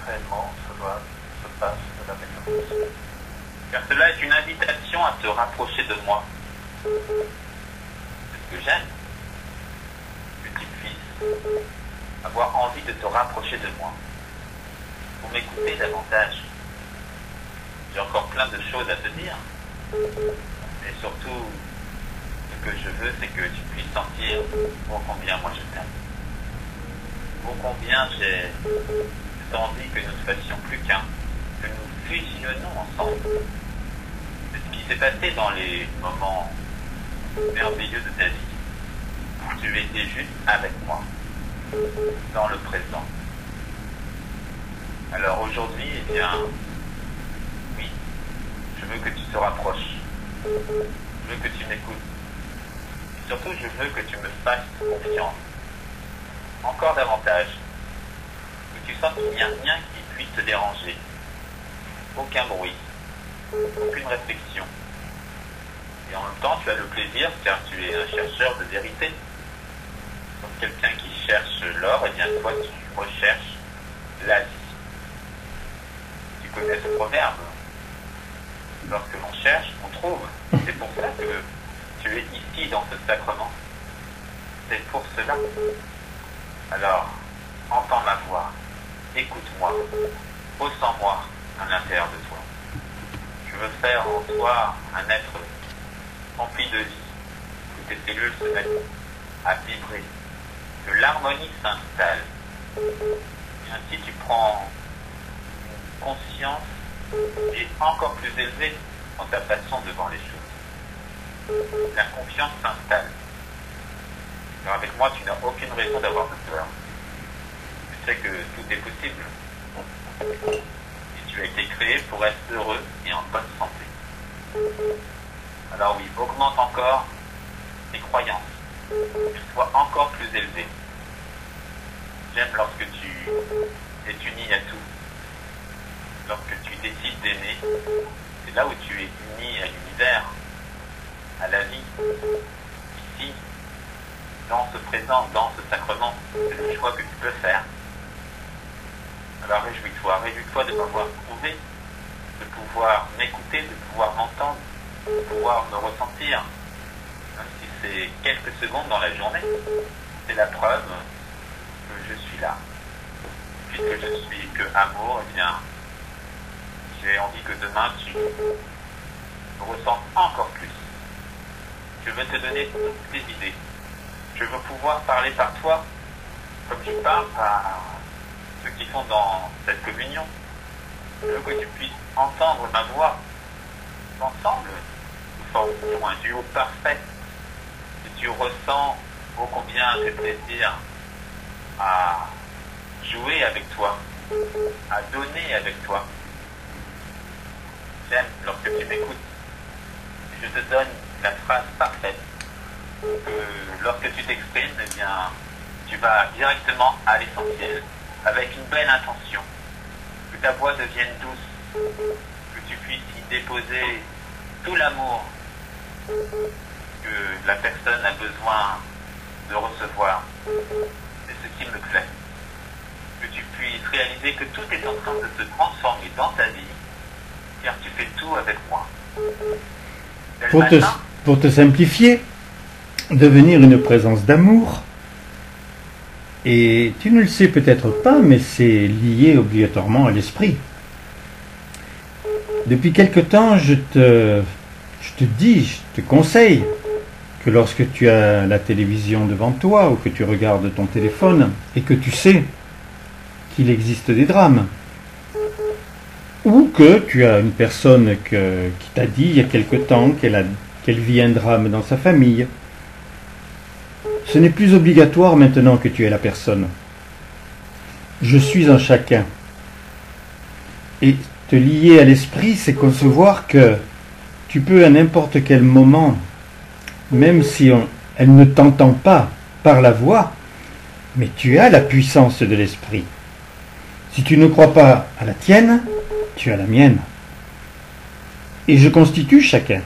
réellement cela se passe de la meilleure façon. Car cela est une invitation à te rapprocher de moi. C'est ce que j'aime, petit fils, avoir envie de te rapprocher de moi. Pour m'écouter davantage. J'ai encore plein de choses à te dire. Et surtout, ce que je veux, c'est que tu puisses sentir ô combien moi je t'aime. Ô combien j'ai cette envie que nous ne fassions plus qu'un, que nous fusionnons ensemble. C'est ce qui s'est passé dans les moments merveilleux de ta vie. Tu étais juste avec moi, dans le présent. Alors aujourd'hui, eh bien, oui, je veux que tu te rapproches. Je veux que tu m'écoutes. Et surtout, je veux que tu me fasses confiance. Encore davantage. Que tu sens qu'il n'y a rien qui puisse te déranger. Aucun bruit. Aucune réflexion. Et en même temps, tu as le plaisir, car tu es un chercheur de vérité. Comme quelqu'un qui cherche l'or, et bien toi, tu recherches la vie. Tu connais ce proverbe. Lorsque l'on cherche, on trouve. C'est pour ça que tu es ici dans ce sacrement. C'est pour cela. Alors, entends ma voix, écoute-moi, ressens-moi à l'intérieur de toi. Je veux faire en toi un être rempli de vie, que tes cellules se mettent à vibrer, que l'harmonie s'installe. Et ainsi tu prends une conscience qui est encore plus élevée dans ta façon de voir les choses. la confiance s'installe. Alors avec moi, tu n'as aucune raison d'avoir peur. Tu sais que tout est possible. Et tu as été créé pour être heureux et en bonne santé. Alors oui, augmente encore tes croyances. Sois encore plus élevé. J'aime lorsque tu es uni à tout. Lorsque tu décides d'aimer, c'est là où tu es uni à l'univers, à la vie. Ici, dans ce présent, dans ce sacrement, c'est le choix que tu peux faire. Alors réjouis-toi de m'avoir trouvé, de pouvoir m'écouter, de pouvoir m'entendre, de pouvoir me ressentir. Même si c'est quelques secondes dans la journée, c'est la preuve que je suis là. Puisque je suis que amour, eh bien, j'ai envie que demain tu ressens encore plus. Je veux te donner toutes tes idées. Je veux pouvoir parler par toi, comme tu parles par ceux qui sont dans cette communion. Je veux que tu puisses entendre ma voix. Ensemble, nous formons un duo parfait. Et tu ressens ô combien c'est plaisir à jouer avec toi, à donner avec toi. J'aime lorsque tu m'écoutes. Je te donne la phrase parfaite. Que lorsque tu t'exprimes, eh bien, tu vas directement à l'essentiel, avec une belle intention. Que ta voix devienne douce, que tu puisses y déposer tout l'amour que la personne a besoin de recevoir. C'est ce qui me plaît. Que tu puisses réaliser que tout est en train de se transformer dans ta vie, car tu fais tout avec moi. Pour te simplifier, devenir une présence d'amour, et tu ne le sais peut-être pas, mais c'est lié obligatoirement à l'esprit. Depuis quelque temps, je te conseille que lorsque tu as la télévision devant toi ou que tu regardes ton téléphone et que tu sais qu'il existe des drames, ou que tu as une personne qui t'a dit il y a quelque temps qu'elle vit un drame dans sa famille, ce n'est plus obligatoire maintenant que tu es la personne. Je suis en chacun. Et te lier à l'esprit, c'est concevoir que tu peux à n'importe quel moment, même si elle ne t'entend pas par la voix, mais tu as la puissance de l'esprit. Si tu ne crois pas à la tienne, tu as la mienne. Et je constitue chacun.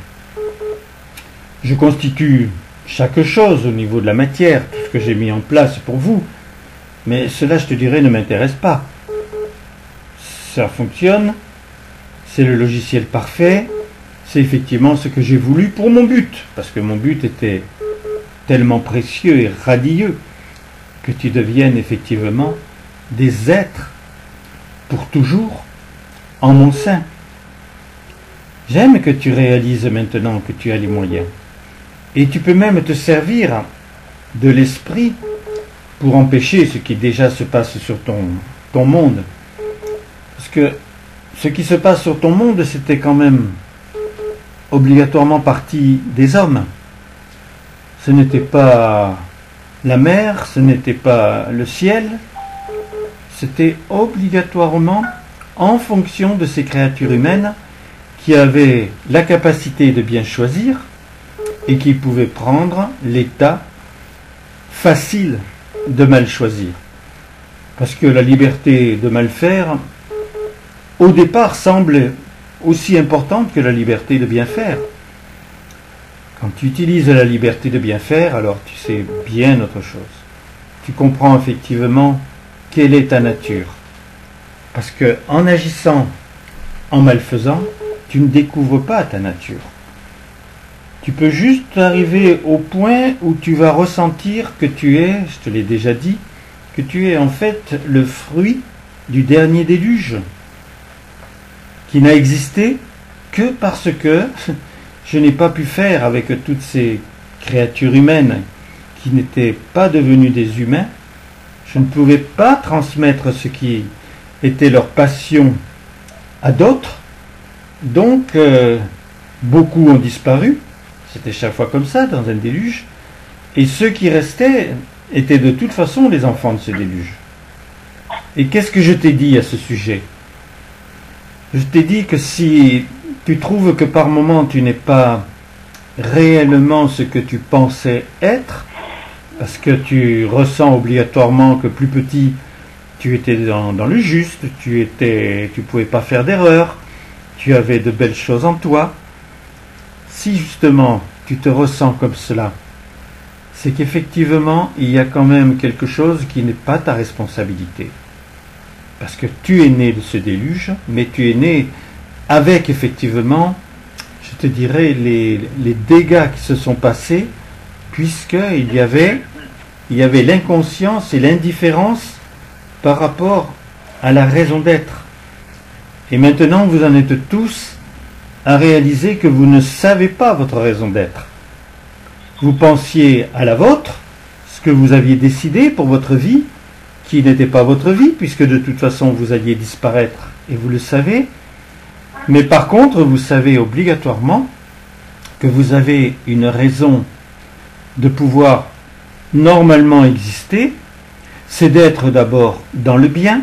Je constitue chaque chose au niveau de la matière, tout ce que j'ai mis en place pour vous. Mais cela, je te dirais, ne m'intéresse pas. Ça fonctionne, c'est le logiciel parfait, c'est effectivement ce que j'ai voulu pour mon but, parce que mon but était tellement précieux et radieux que tu deviennes effectivement des êtres pour toujours en mon sein. J'aime que tu réalises maintenant que tu as les moyens. Et tu peux même te servir de l'esprit pour empêcher ce qui déjà se passe sur ton monde. Parce que ce qui se passe sur ton monde, c'était quand même obligatoirement partie des hommes. Ce n'était pas la mer, ce n'était pas le ciel, c'était obligatoirement en fonction de ces créatures humaines qui avaient la capacité de bien choisir et qui pouvaient prendre l'état facile de mal choisir. Parce que la liberté de mal faire, au départ, semble aussi importante que la liberté de bien faire. Quand tu utilises la liberté de bien faire, alors tu sais bien autre chose. Tu comprends effectivement quelle est ta nature. Parce que en agissant en malfaisant, tu ne découvres pas ta nature. Tu peux juste arriver au point où tu vas ressentir que tu es, je te l'ai déjà dit, que tu es en fait le fruit du dernier déluge, qui n'a existé que parce que je n'ai pas pu faire avec toutes ces créatures humaines qui n'étaient pas devenues des humains. Je ne pouvais pas transmettre ce qui était leur passion à d'autres. Donc, beaucoup ont disparu, C'était chaque fois comme ça dans un déluge. Et ceux qui restaient étaient de toute façon les enfants de ce déluge. Et qu'est-ce que je t'ai dit à ce sujet? Je t'ai dit que si tu trouves que par moment tu n'es pas réellement ce que tu pensais être, parce que tu ressens obligatoirement que plus petit tu étais dans le juste, tu pouvais pas faire d'erreur, tu avais de belles choses en toi. Si justement tu te ressens comme cela, c'est qu'effectivement il y a quand même quelque chose qui n'est pas ta responsabilité. Parce que tu es né de ce déluge, mais tu es né avec effectivement, je te dirais, les dégâts qui se sont passés, puisqu'il y avait l'inconscience et l'indifférence par rapport à la raison d'être. Et maintenant, vous en êtes tous à réaliser que vous ne savez pas votre raison d'être. Vous pensiez à la vôtre, ce que vous aviez décidé pour votre vie, qui n'était pas votre vie, puisque de toute façon vous alliez disparaître, et vous le savez. Mais par contre, vous savez obligatoirement que vous avez une raison de pouvoir normalement exister, c'est d'être d'abord dans le bien,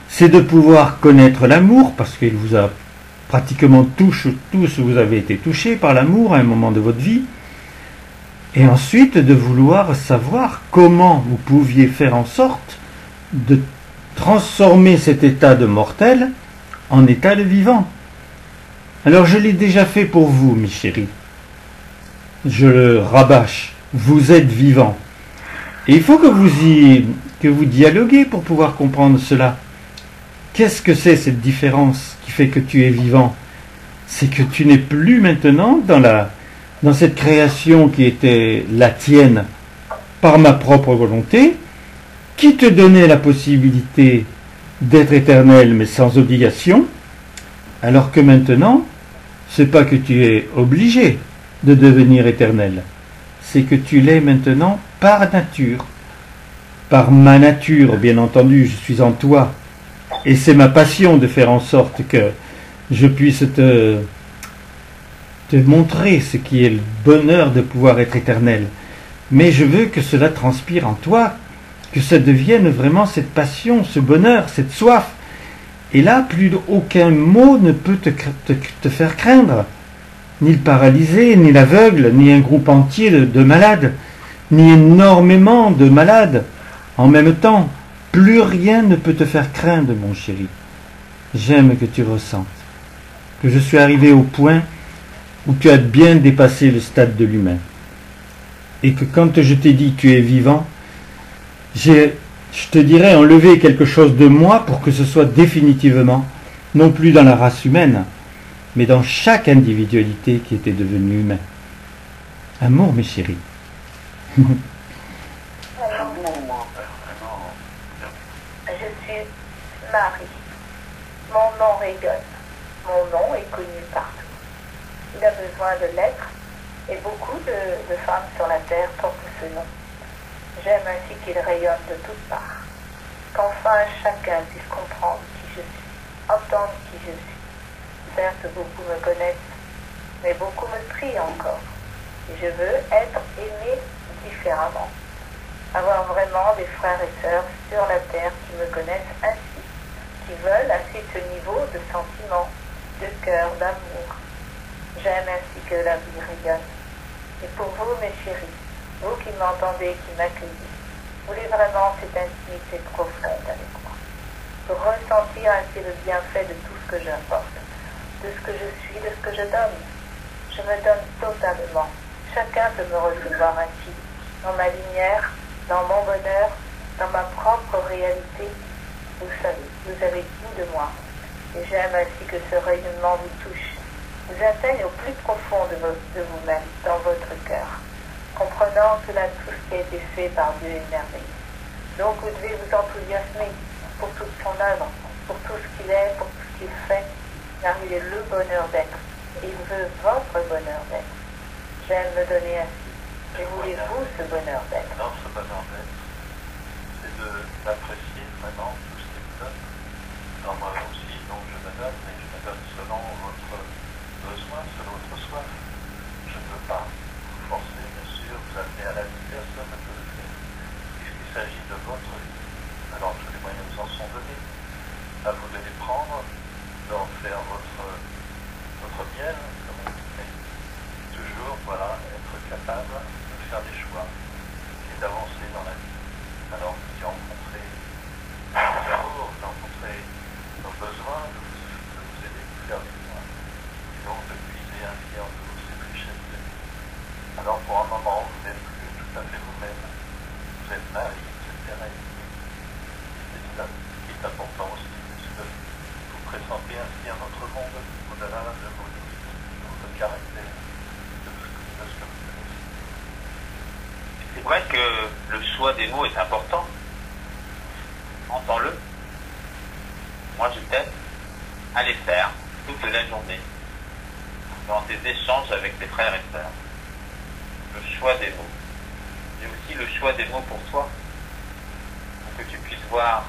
c'est de pouvoir connaître l'amour, parce qu'il vous a pratiquement tous, vous avez été touchés par l'amour à un moment de votre vie, et ensuite de vouloir savoir comment vous pouviez faire en sorte de transformer cet état de mortel en état de vivant. Alors je l'ai déjà fait pour vous, mes chéris. Je le rabâche. Vous êtes vivant. Et il faut que vous dialoguez pour pouvoir comprendre cela. Qu'est-ce que c'est cette différence qui fait que tu es vivant? C'est que tu n'es plus maintenant dans cette création qui était la tienne par ma propre volonté, qui te donnait la possibilité d'être éternel mais sans obligation, alors que maintenant, c'est pas que tu es obligé de devenir éternel, c'est que tu l'es maintenant par nature, par ma nature, bien entendu, je suis en toi, et c'est ma passion de faire en sorte que je puisse te montrer ce qui est le bonheur de pouvoir être éternel. Mais je veux que cela transpire en toi, que ça devienne vraiment cette passion, ce bonheur, cette soif. Et là, plus aucun mot ne peut te faire craindre. Ni le paralysé, ni l'aveugle, ni un groupe entier de malades, ni énormément de malades en même temps. Plus rien ne peut te faire craindre, mon chéri. J'aime que tu ressentes que je suis arrivé au point où tu as bien dépassé le stade de l'humain. Et que quand je t'ai dit tu es vivant, je te dirais enlever quelque chose de moi pour que ce soit définitivement, non plus dans la race humaine, mais dans chaque individualité qui était devenue humain. Amour, mes chéris. Je suis Marie. Mon nom rayonne. Mon nom est connu partout. Il a besoin de l'être, et beaucoup de femmes sur la terre portent ce nom. J'aime ainsi qu'il rayonne de toutes parts. Qu'enfin chacun puisse comprendre qui je suis, entendre qui je suis. Certes, beaucoup me connaissent, mais beaucoup me prient encore. Et je veux être aimé différemment. Avoir vraiment des frères et sœurs sur la terre qui me connaissent ainsi, qui veulent ainsi ce niveau de sentiment, de cœur, d'amour. J'aime ainsi que la vie rayonne. Et pour vous, mes chéris, vous qui m'entendez, qui m'accueillez, voulez vraiment cette intimité profonde avec moi, pour ressentir ainsi le bienfait de tout ce que j'apporte, de ce que je suis, de ce que je donne. Je me donne totalement. Chacun peut me recevoir ainsi, dans ma lumière, dans mon bonheur, dans ma propre réalité. Vous savez, vous avez tout de moi. Et j'aime ainsi que ce rayonnement vous touche, vous atteigne au plus profond de vous-même, dans votre cœur, comprenant que là tout ce qui a été fait par Dieu est merveilleux. Donc vous devez vous enthousiasmer pour toute son œuvre, pour tout ce qu'il est, pour tout ce qu'il fait, car il est le bonheur d'être. Et il veut votre bonheur d'être. J'aime me donner ainsi. Et voulez-vous ce bonheur d'être? Non, ce bonheur d'être, c'est d'apprécier vraiment tout ce qu'il me donne. Alors moi aussi, donc je me donne, mais je me donne selon votre besoin, selon votre soif. Je ne veux pas de votre vie. Alors tous les moyens vous en sont donnés. À vous de les prendre, d'en faire votre miel, comme on dit, mais toujours voilà, être capable de faire des choix et d'avancer dans la vie. Alors vous y rencontrez vos amours, vous rencontrez nos besoins, de vous aider, de vous faire vivre. Et donc de puiser ainsi en vous ces richesses de vie. Alors pour un moment, vous n'êtes plus tout à fait vous-même. Vous êtes Marie, vous êtes Thérèse. C'est ça qui est important aussi, c'est de vous présenter ainsi un autre monde au-delà de vos limites, de votre caractère, de ce que vous connaissez. C'est vrai que le choix des mots est important. Entends-le. Moi, je t'aide à les faire toute la journée dans tes échanges avec tes frères et sœurs. Le choix des mots. Et aussi le choix des mots pour toi, pour que tu puisses voir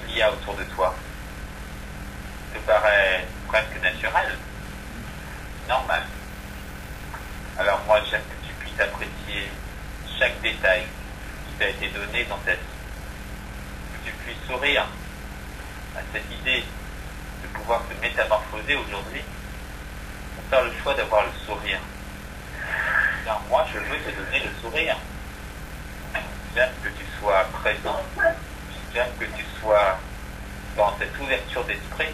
ce qu'il y a autour de toi. Ça te paraît presque naturel, normal. Alors moi, j'aime que tu puisses apprécier chaque détail qui t'a été donné dans ta vie. Que tu puisses sourire à cette idée de pouvoir te métamorphoser aujourd'hui pour faire le choix d'avoir le sourire. Car moi, je veux te donner le sourire. J'aime que tu sois présent. J'aime que tu sois dans cette ouverture d'esprit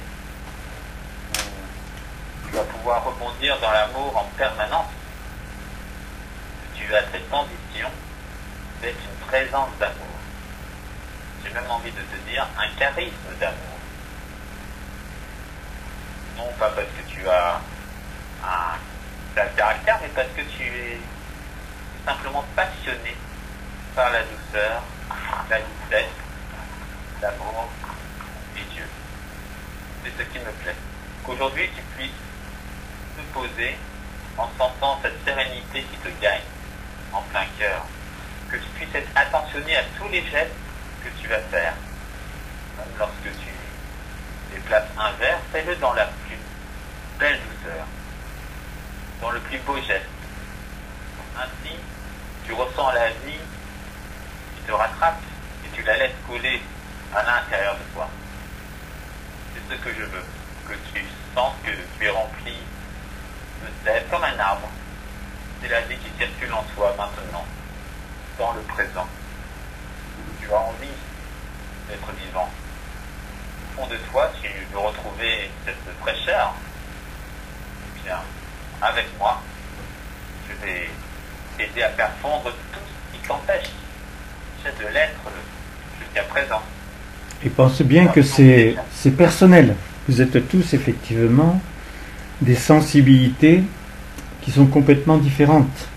où tu vas pouvoir rebondir dans l'amour en permanence. Tu as cette ambition d'être une présence d'amour. J'ai même envie de te dire un charisme d'amour. Non pas parce que tu as un caractère, mais parce que tu es simplement passionné par la douceur, la doucesse, l'amour et Dieu. C'est ce qui me plaît. Qu'aujourd'hui tu puisses te poser en sentant cette sérénité qui te gagne en plein cœur. Que tu puisses être attentionné à tous les gestes que tu vas faire. Même lorsque tu déplaces un verre, fais-le dans la plus belle douceur, dans le plus beau geste. Ainsi, tu ressens la vie qui te rattrape et tu la laisses couler à l'intérieur de toi. C'est ce que je veux, que tu sens que tu es rempli de sève comme un arbre. C'est la vie qui circule en toi maintenant, dans le présent. Tu as envie d'être vivant. Au fond de toi, tu veux retrouver cette fraîcheur. Eh bien, avec moi, je vais t'aider à faire fondre tout ce qui t'empêche de l'être jusqu'à présent. Et pense bien que c'est personnel. Vous êtes tous effectivement des sensibilités qui sont complètement différentes.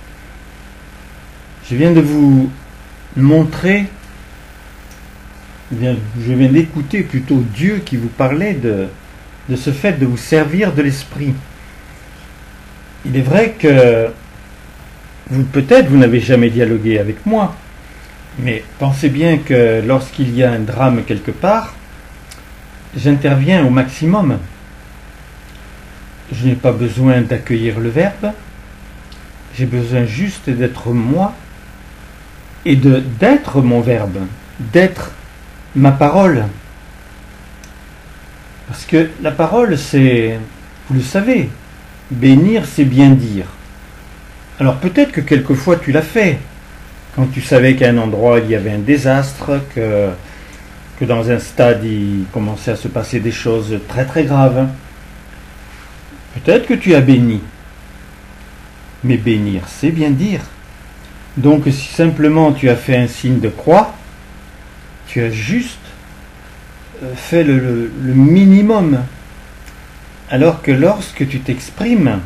Je viens de vous montrer, je viens d'écouter plutôt Dieu qui vous parlait de ce fait de vous servir de l'esprit. Il est vrai que peut-être vous n'avez jamais dialogué avec moi, mais pensez bien que lorsqu'il y a un drame quelque part, j'interviens au maximum. Je n'ai pas besoin d'accueillir le verbe, j'ai besoin juste d'être moi et d'être mon verbe, d'être ma parole. Parce que la parole, c'est, vous le savez, bénir, c'est bien dire. Alors peut-être que quelquefois tu l'as fait, quand tu savais qu'à un endroit il y avait un désastre, que dans un stade il commençait à se passer des choses très très graves. Peut-être que tu as béni. Mais bénir, c'est bien dire. Donc si simplement tu as fait un signe de croix, tu as juste fait le minimum. Alors que lorsque tu t'exprimes,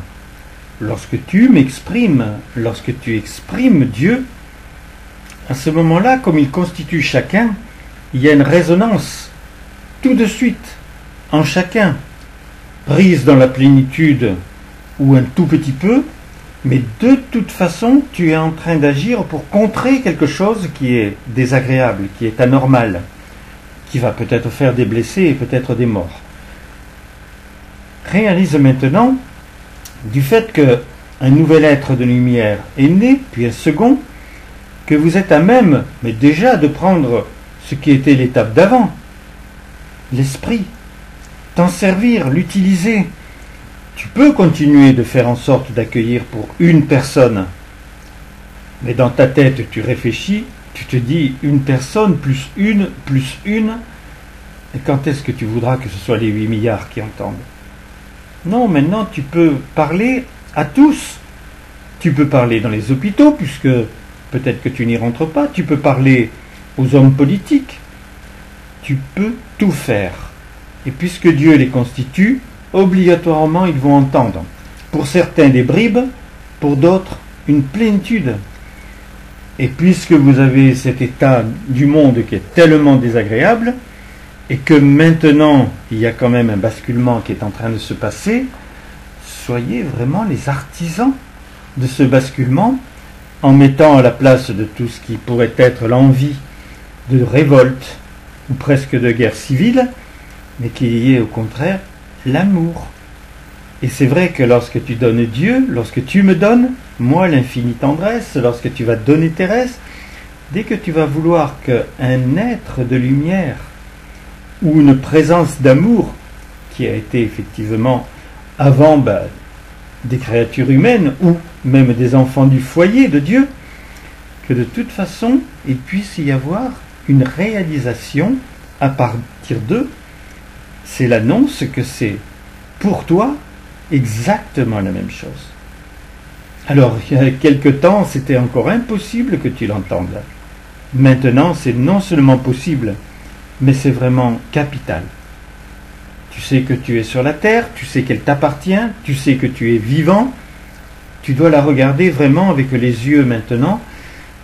lorsque tu m'exprimes, lorsque tu exprimes Dieu, à ce moment-là, comme il constitue chacun, il y a une résonance tout de suite en chacun, prise dans la plénitude ou un tout petit peu, mais de toute façon, tu es en train d'agir pour contrer quelque chose qui est désagréable, qui est anormal, qui va peut-être faire des blessés et peut-être des morts. Réalise maintenant, du fait qu'un nouvel être de lumière est né, puis un second, que vous êtes à même, mais déjà, de prendre ce qui était l'étape d'avant, l'esprit, t'en servir, l'utiliser. Tu peux continuer de faire en sorte d'accueillir pour une personne, mais dans ta tête, tu réfléchis, tu te dis une personne plus une, et quand est-ce que tu voudras que ce soit les 8 milliards qui entendent? Non, maintenant tu peux parler à tous. Tu peux parler dans les hôpitaux, puisque peut-être que tu n'y rentres pas, tu peux parler aux hommes politiques, tu peux tout faire. Et puisque Dieu les constitue, obligatoirement ils vont entendre. Pour certains des bribes, pour d'autres une plénitude. Et puisque vous avez cet état du monde qui est tellement désagréable, et que maintenant il y a quand même un basculement qui est en train de se passer, soyez vraiment les artisans de ce basculement, en mettant à la place de tout ce qui pourrait être l'envie de révolte, ou presque de guerre civile, mais qu'il y ait au contraire l'amour. Et c'est vrai que lorsque tu donnes Dieu, lorsque tu me donnes, moi l'infinie tendresse, lorsque tu vas donner Thérèse, dès que tu vas vouloir qu'un être de lumière ou une présence d'amour qui a été effectivement avant des créatures humaines ou même des enfants du foyer de Dieu, que de toute façon il puisse y avoir une réalisation à partir d'eux. C'est l'annonce que c'est pour toi exactement la même chose. Alors, il y a quelque temps, c'était encore impossible que tu l'entendes. Maintenant, c'est non seulement possible, mais c'est vraiment capital. Tu sais que tu es sur la terre, tu sais qu'elle t'appartient, tu sais que tu es vivant. Tu dois la regarder vraiment avec les yeux maintenant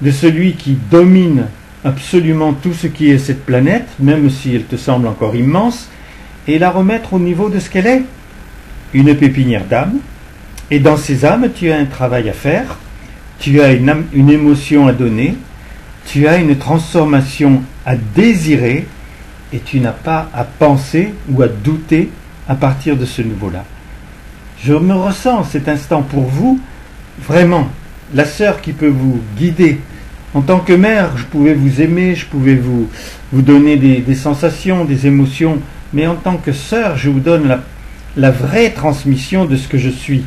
de celui qui domine absolument tout ce qui est cette planète, même si elle te semble encore immense, et la remettre au niveau de ce qu'elle est. Une pépinière d'âme, et dans ces âmes, tu as un travail à faire, tu as une émotion à donner, tu as une transformation à désirer, et tu n'as pas à penser ou à douter à partir de ce niveau-là. Je me ressens cet instant pour vous, vraiment, la sœur qui peut vous guider. En tant que mère, je pouvais vous aimer, je pouvais vous donner des sensations, des émotions, mais en tant que sœur, je vous donne la vraie transmission de ce que je suis.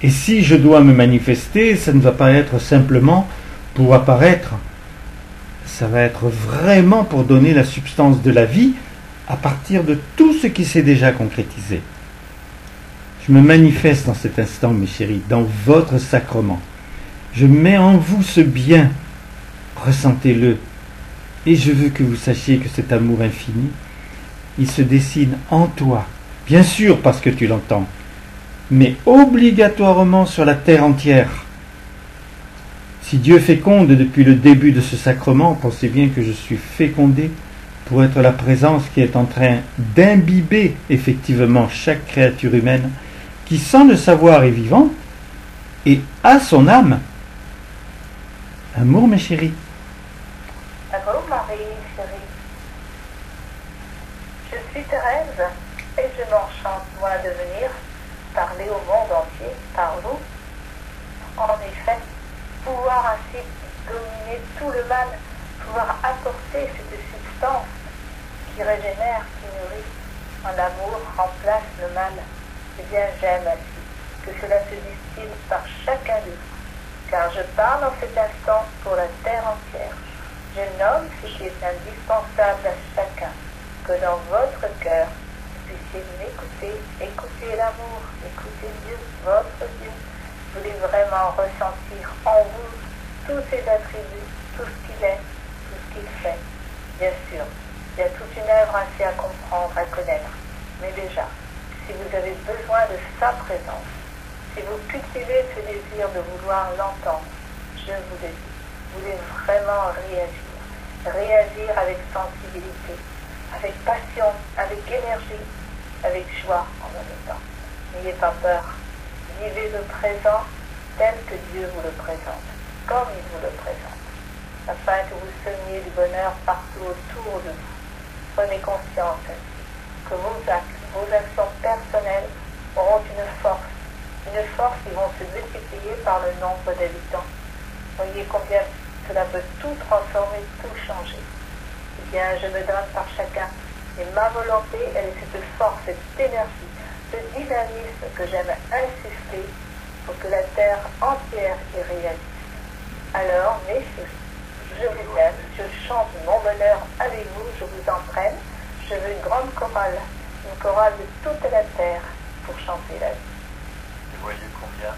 Et si je dois me manifester, ça ne va pas être simplement pour apparaître, ça va être vraiment pour donner la substance de la vie à partir de tout ce qui s'est déjà concrétisé. Je me manifeste dans cet instant, mes chéris, dans votre sacrement. Je mets en vous ce bien, ressentez-le. Et je veux que vous sachiez que cet amour infini, il se dessine en toi. Bien sûr parce que tu l'entends, mais obligatoirement sur la terre entière. Si Dieu féconde depuis le début de ce sacrement, pensez bien que je suis fécondé pour être la présence qui est en train d'imbiber effectivement chaque créature humaine qui, sans le savoir, est vivante et a son âme. Amour, mes chéris. Amour, Marie, chérie. Je suis Thérèse et je m'enchante, moi, de venir parler au monde entier par vous. En effet, pouvoir ainsi dominer tout le mal, pouvoir apporter cette substance qui régénère, qui nourrit, en amour remplace le mal. Eh bien, j'aime ainsi que cela se distille par chacun de vous, car je parle en cet instant pour la terre entière. Je nomme ce qui est indispensable à chacun, que dans votre cœur, vous puissiez m'écouter, écouter l'amour, écouter Dieu, votre Dieu. Vous voulez vraiment ressentir en vous tous ses attributs, tout ce qu'il est, tout ce qu'il fait. Bien sûr, il y a toute une œuvre ainsi à comprendre, à connaître. Mais déjà, si vous avez besoin de sa présence, si vous cultivez ce désir de vouloir l'entendre, je vous le dis, vous voulez vraiment réagir. Réagir avec sensibilité, avec passion, avec énergie, avec joie en même temps. N'ayez pas peur. Vivez le présent tel que Dieu vous le présente, comme il vous le présente, afin que vous semiez du bonheur partout autour de vous. Prenez conscience ainsi que vos actes, vos actions personnelles auront une force qui vont se multiplier par le nombre d'habitants. Voyez combien cela peut tout transformer, tout changer. Eh bien, je me donne par chacun. Et ma volonté, elle est cette force, cette énergie, ce dynamisme que j'aime insuffler pour que la terre entière y réalise. Alors, mes chéris, je vous aime, je chante mon bonheur avec vous, je vous entraîne. Je veux une grande chorale, une chorale de toute la terre pour chanter la vie. Vous voyez combien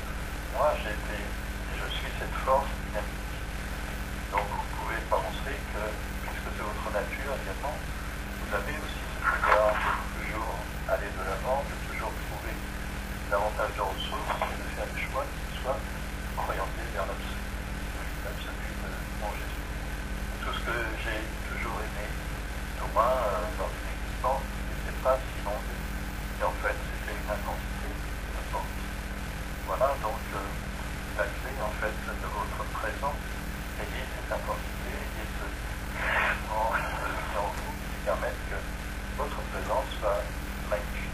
moi j'ai été, et je suis cette force dynamique. Donc vous pouvez penser que, puisque c'est votre nature également, vous avez aussi ce pouvoir de toujours aller de l'avant, de toujours trouver davantage de ressources et de faire des choix qui soient orientés vers l'absolu de mon Jésus. Et tout ce que j'ai toujours aimé, au moins dans une existence qui n'était pas si longue, et en fait c'était une intensité, une force. Voilà donc la clé en fait de votre présence, ayez cette intensité et ce mouvement en vous qui permettent que votre présence soit magnifiée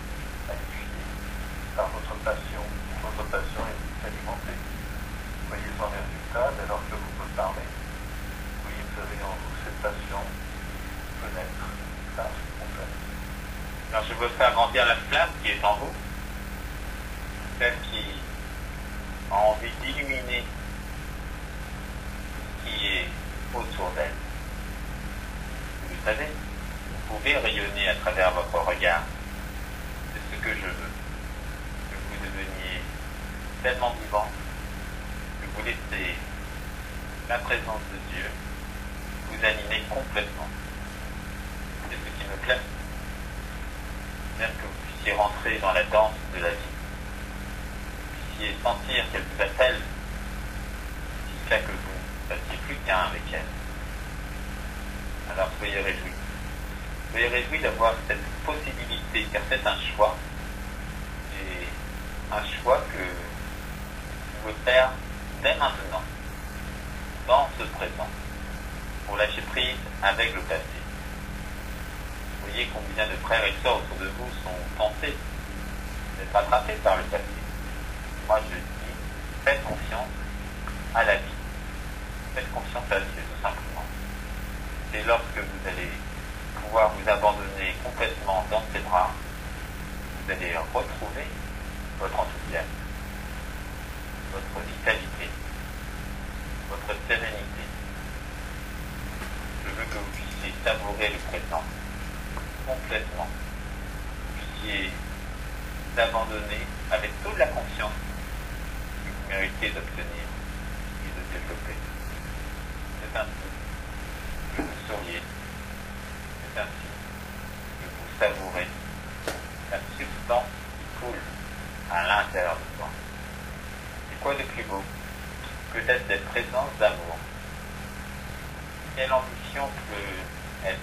par votre passion. Votre passion est alimentée. Voyez-en les résultats dès lors que vous me parlez. Oui, vous avez en vous cette passion peut-être. Ça, c'est mon fait. Alors je veux faire grandir la flamme qui est en vous, celle qui a envie d'illuminer ce qui est autour d'elle. Vous savez, vous pouvez rayonner à travers votre regard. C'est ce que je veux. Que vous deveniez tellement vivant que vous laissez la présence de Dieu vous animer complètement. C'est ce qui me plaît. J'aime que vous puissiez rentrer dans la danse de la vie. Et sentir qu'elle vous appelle, si cela que vous ne fassiez plus qu'un avec elle. Alors soyez réjouis. Soyez réjouis d'avoir cette possibilité, car c'est un choix. Et un choix que vous pouvez faire dès maintenant, dans ce présent, pour lâcher prise avec le passé. Vous voyez combien de frères et sœurs autour de vous sont tentés d'être attrapés par le passé. Moi je dis, faites confiance à la vie. Faites confiance à Dieu tout simplement. C'est lorsque vous allez pouvoir vous abandonner complètement dans ses bras, vous allez retrouver votre enthousiasme, votre vitalité, votre sérénité. Je veux que vous puissiez savourer le présent complètement. Vous puissiez vous abandonner avec toute la confiance méritez d'obtenir et de développer. C'est ainsi que vous souriez, c'est ainsi que vous savourez la substance qui coule à l'intérieur de toi. Et quoi de plus beau que d'être cette présence d'amour? Quelle ambition peut être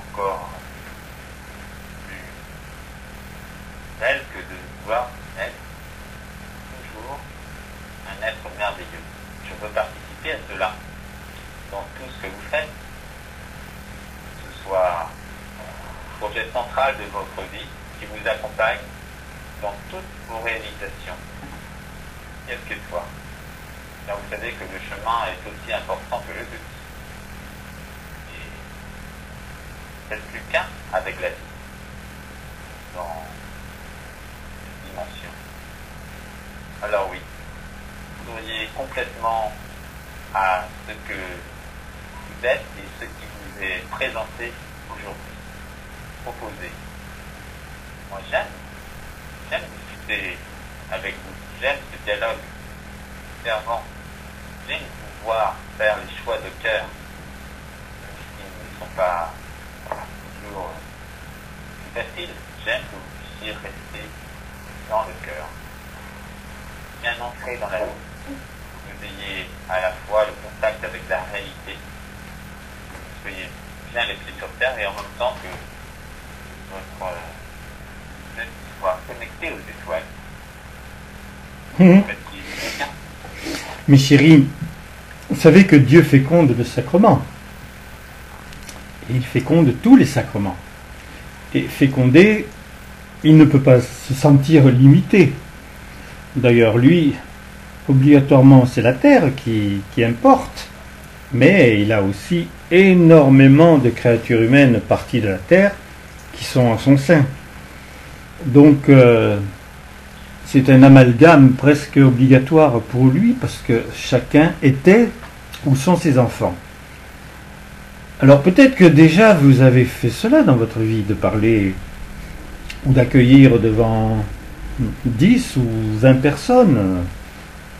encore plus belle que de pouvoir être un être merveilleux. Je veux participer à cela dans tout ce que vous faites, que ce soit le projet central de votre vie qui vous accompagne dans toutes vos réalisations. Qu'est-ce que toi? Car vous savez que le chemin est aussi important que le but. Et c'est plus qu'un avec la vie dans cette dimension. Alors oui, souriez complètement à ce que vous êtes et ce qui vous est présenté aujourd'hui, proposé. Moi j'aime discuter avec vous, j'aime ce dialogue servant, j'aime pouvoir faire les choix de cœur qui ne sont pas toujours faciles. J'aime que vous puissiez rester dans le cœur, bien ancré dans la vie, que vous ayez à la fois le contact avec la réalité, que vous soyez bien les pieds sur terre et en même temps que votre tête soit connectée aux étoiles. Mes chéris, vous savez que Dieu féconde le sacrement. Et il féconde tous les sacrements. Et fécondé, il ne peut pas se sentir limité. D'ailleurs, lui, obligatoirement c'est la terre qui importe, mais il a aussi énormément de créatures humaines parties de la terre qui sont en son sein. Donc c'est un amalgame presque obligatoire pour lui, parce que chacun était ou sont ses enfants. Alors peut-être que déjà vous avez fait cela dans votre vie, de parler ou d'accueillir devant 10 ou 20 personnes,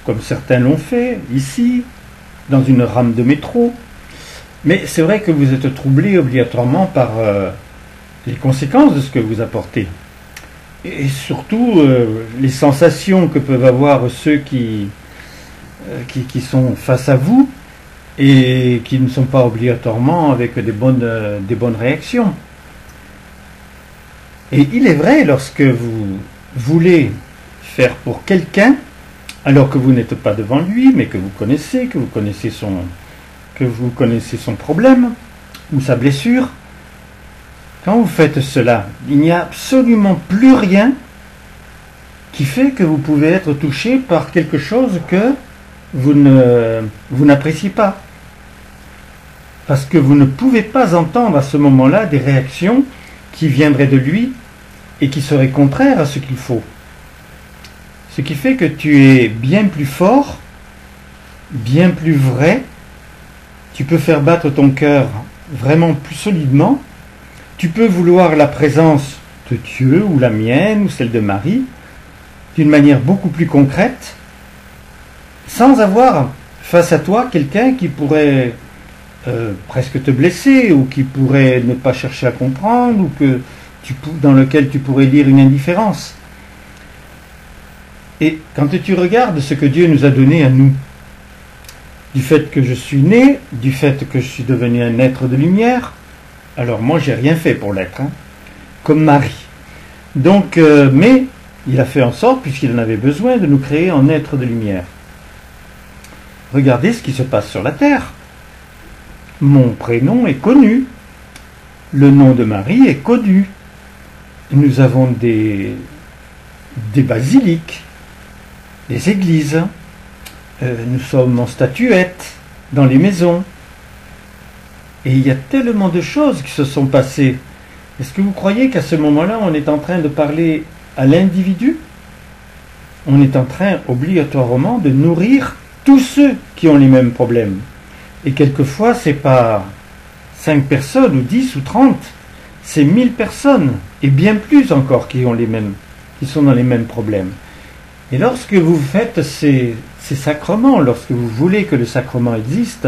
comme certains l'ont fait ici, dans une rame de métro. Mais c'est vrai que vous êtes troublé obligatoirement par les conséquences de ce que vous apportez. Et surtout les sensations que peuvent avoir ceux qui sont face à vous et qui ne sont pas obligatoirement avec des bonnes réactions. Et il est vrai, lorsque vous voulez faire pour quelqu'un, alors que vous n'êtes pas devant lui, mais que vous connaissez son problème ou sa blessure, quand vous faites cela, il n'y a absolument plus rien qui fait que vous pouvez être touché par quelque chose que vous n'appréciez pas. Parce que vous ne pouvez pas entendre à ce moment-là des réactions qui viendraient de lui et qui seraient contraires à ce qu'il faut. Ce qui fait que tu es bien plus fort, bien plus vrai, tu peux faire battre ton cœur vraiment plus solidement, tu peux vouloir la présence de Dieu ou la mienne ou celle de Marie d'une manière beaucoup plus concrète, sans avoir face à toi quelqu'un qui pourrait presque te blesser, ou qui pourrait ne pas chercher à comprendre, ou dans lequel tu pourrais lire une indifférence. Et quand tu regardes ce que Dieu nous a donné à nous, du fait que je suis né, du fait que je suis devenu un être de lumière, alors moi j'ai rien fait pour l'être, comme Marie. Donc, mais il a fait en sorte, puisqu'il en avait besoin, de nous créer en être de lumière. Regardez ce qui se passe sur la terre. Mon prénom est connu, le nom de Marie est connu. Nous avons des basiliques, des églises, nous sommes en statuettes dans les maisons. Et il y a tellement de choses qui se sont passées. Est-ce que vous croyez qu'à ce moment-là, on est en train de parler à l'individu? On est en train obligatoirement de nourrir tous ceux qui ont les mêmes problèmes. Et quelquefois, c'est pas 5 personnes ou 10 ou 30, c'est 1000 personnes, et bien plus encore qui sont dans les mêmes problèmes. Et lorsque vous faites ces sacrements, lorsque vous voulez que le sacrement existe,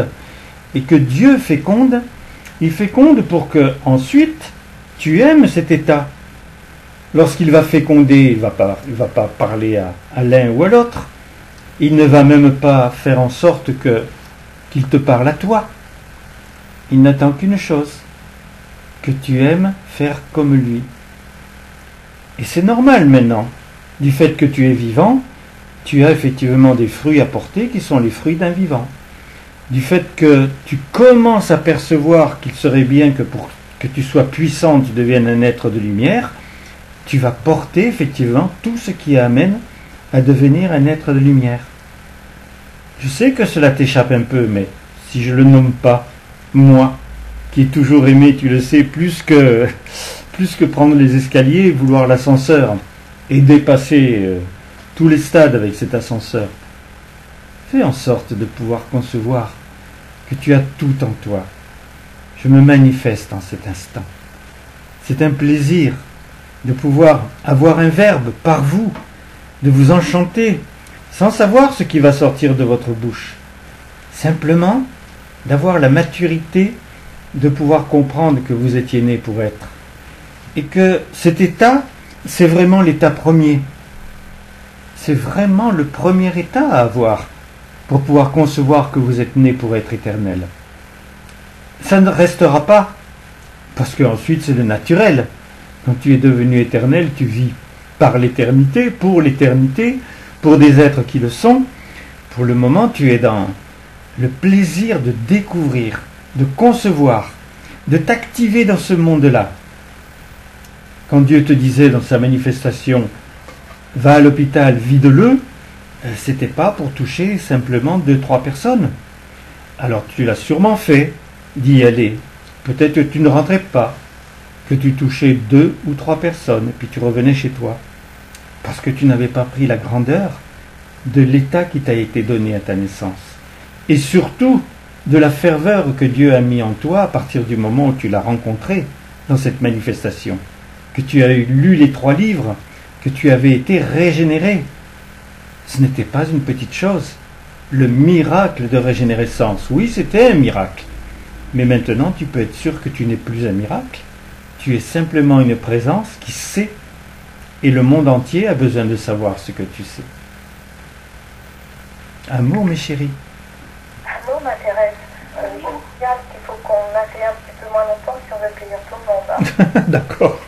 et que Dieu féconde, il féconde pour que ensuite tu aimes cet état. Lorsqu'il va féconder, il va pas parler à l'un ou à l'autre, il ne va même pas faire en sorte qu'il te parle à toi. Il n'attend qu'une chose, que tu aimes faire comme lui. Et c'est normal maintenant. Du fait que tu es vivant, tu as effectivement des fruits à porter qui sont les fruits d'un vivant. Du fait que tu commences à percevoir qu'il serait bien que pour que tu sois puissant, tu deviennes un être de lumière, tu vas porter effectivement tout ce qui amène à devenir un être de lumière. Je sais que cela t'échappe un peu, mais si je ne le nomme pas, moi, qui ai toujours aimé, tu le sais, plus que prendre les escaliers et vouloir l'ascenseur et dépasser tous les stades avec cet ascenseur, fais en sorte de pouvoir concevoir que tu as tout en toi. Je me manifeste en cet instant. C'est un plaisir de pouvoir avoir un verbe par vous, de vous enchanter, sans savoir ce qui va sortir de votre bouche. Simplement d'avoir la maturité de pouvoir comprendre que vous étiez né pour être. Et que cet état, c'est vraiment l'état premier. C'est vraiment le premier état à avoir pour pouvoir concevoir que vous êtes né pour être éternel. Ça ne restera pas, parce qu'ensuite c'est le naturel. Quand tu es devenu éternel, tu vis par l'éternité, pour des êtres qui le sont. Pour le moment, tu es dans le plaisir de découvrir, de concevoir, de t'activer dans ce monde-là. Quand Dieu te disait dans sa manifestation, va à l'hôpital, vide-le, c'était pas pour toucher simplement 2-3 personnes. Alors tu l'as sûrement fait, d'y aller. Peut-être que tu ne rentrais pas, que tu touchais 2 ou 3 personnes, et puis tu revenais chez toi. Parce que tu n'avais pas pris la grandeur de l'état qui t'a été donné à ta naissance. Et surtout, de la ferveur que Dieu a mis en toi à partir du moment où tu l'as rencontré dans cette manifestation. Que tu as lu les 3 livres, que tu avais été régénéré. Ce n'était pas une petite chose. Le miracle de régénérescence, oui, c'était un miracle. Mais maintenant, tu peux être sûr que tu n'es plus un miracle. Tu es simplement une présence qui sait. Et le monde entier a besoin de savoir ce que tu sais. Amour, mes chéris. Amour, ma Thérèse. Je signale qu'il faut qu'on accueille un petit peu moins longtemps si on veut accueillir tout le monde. Hein. D'accord.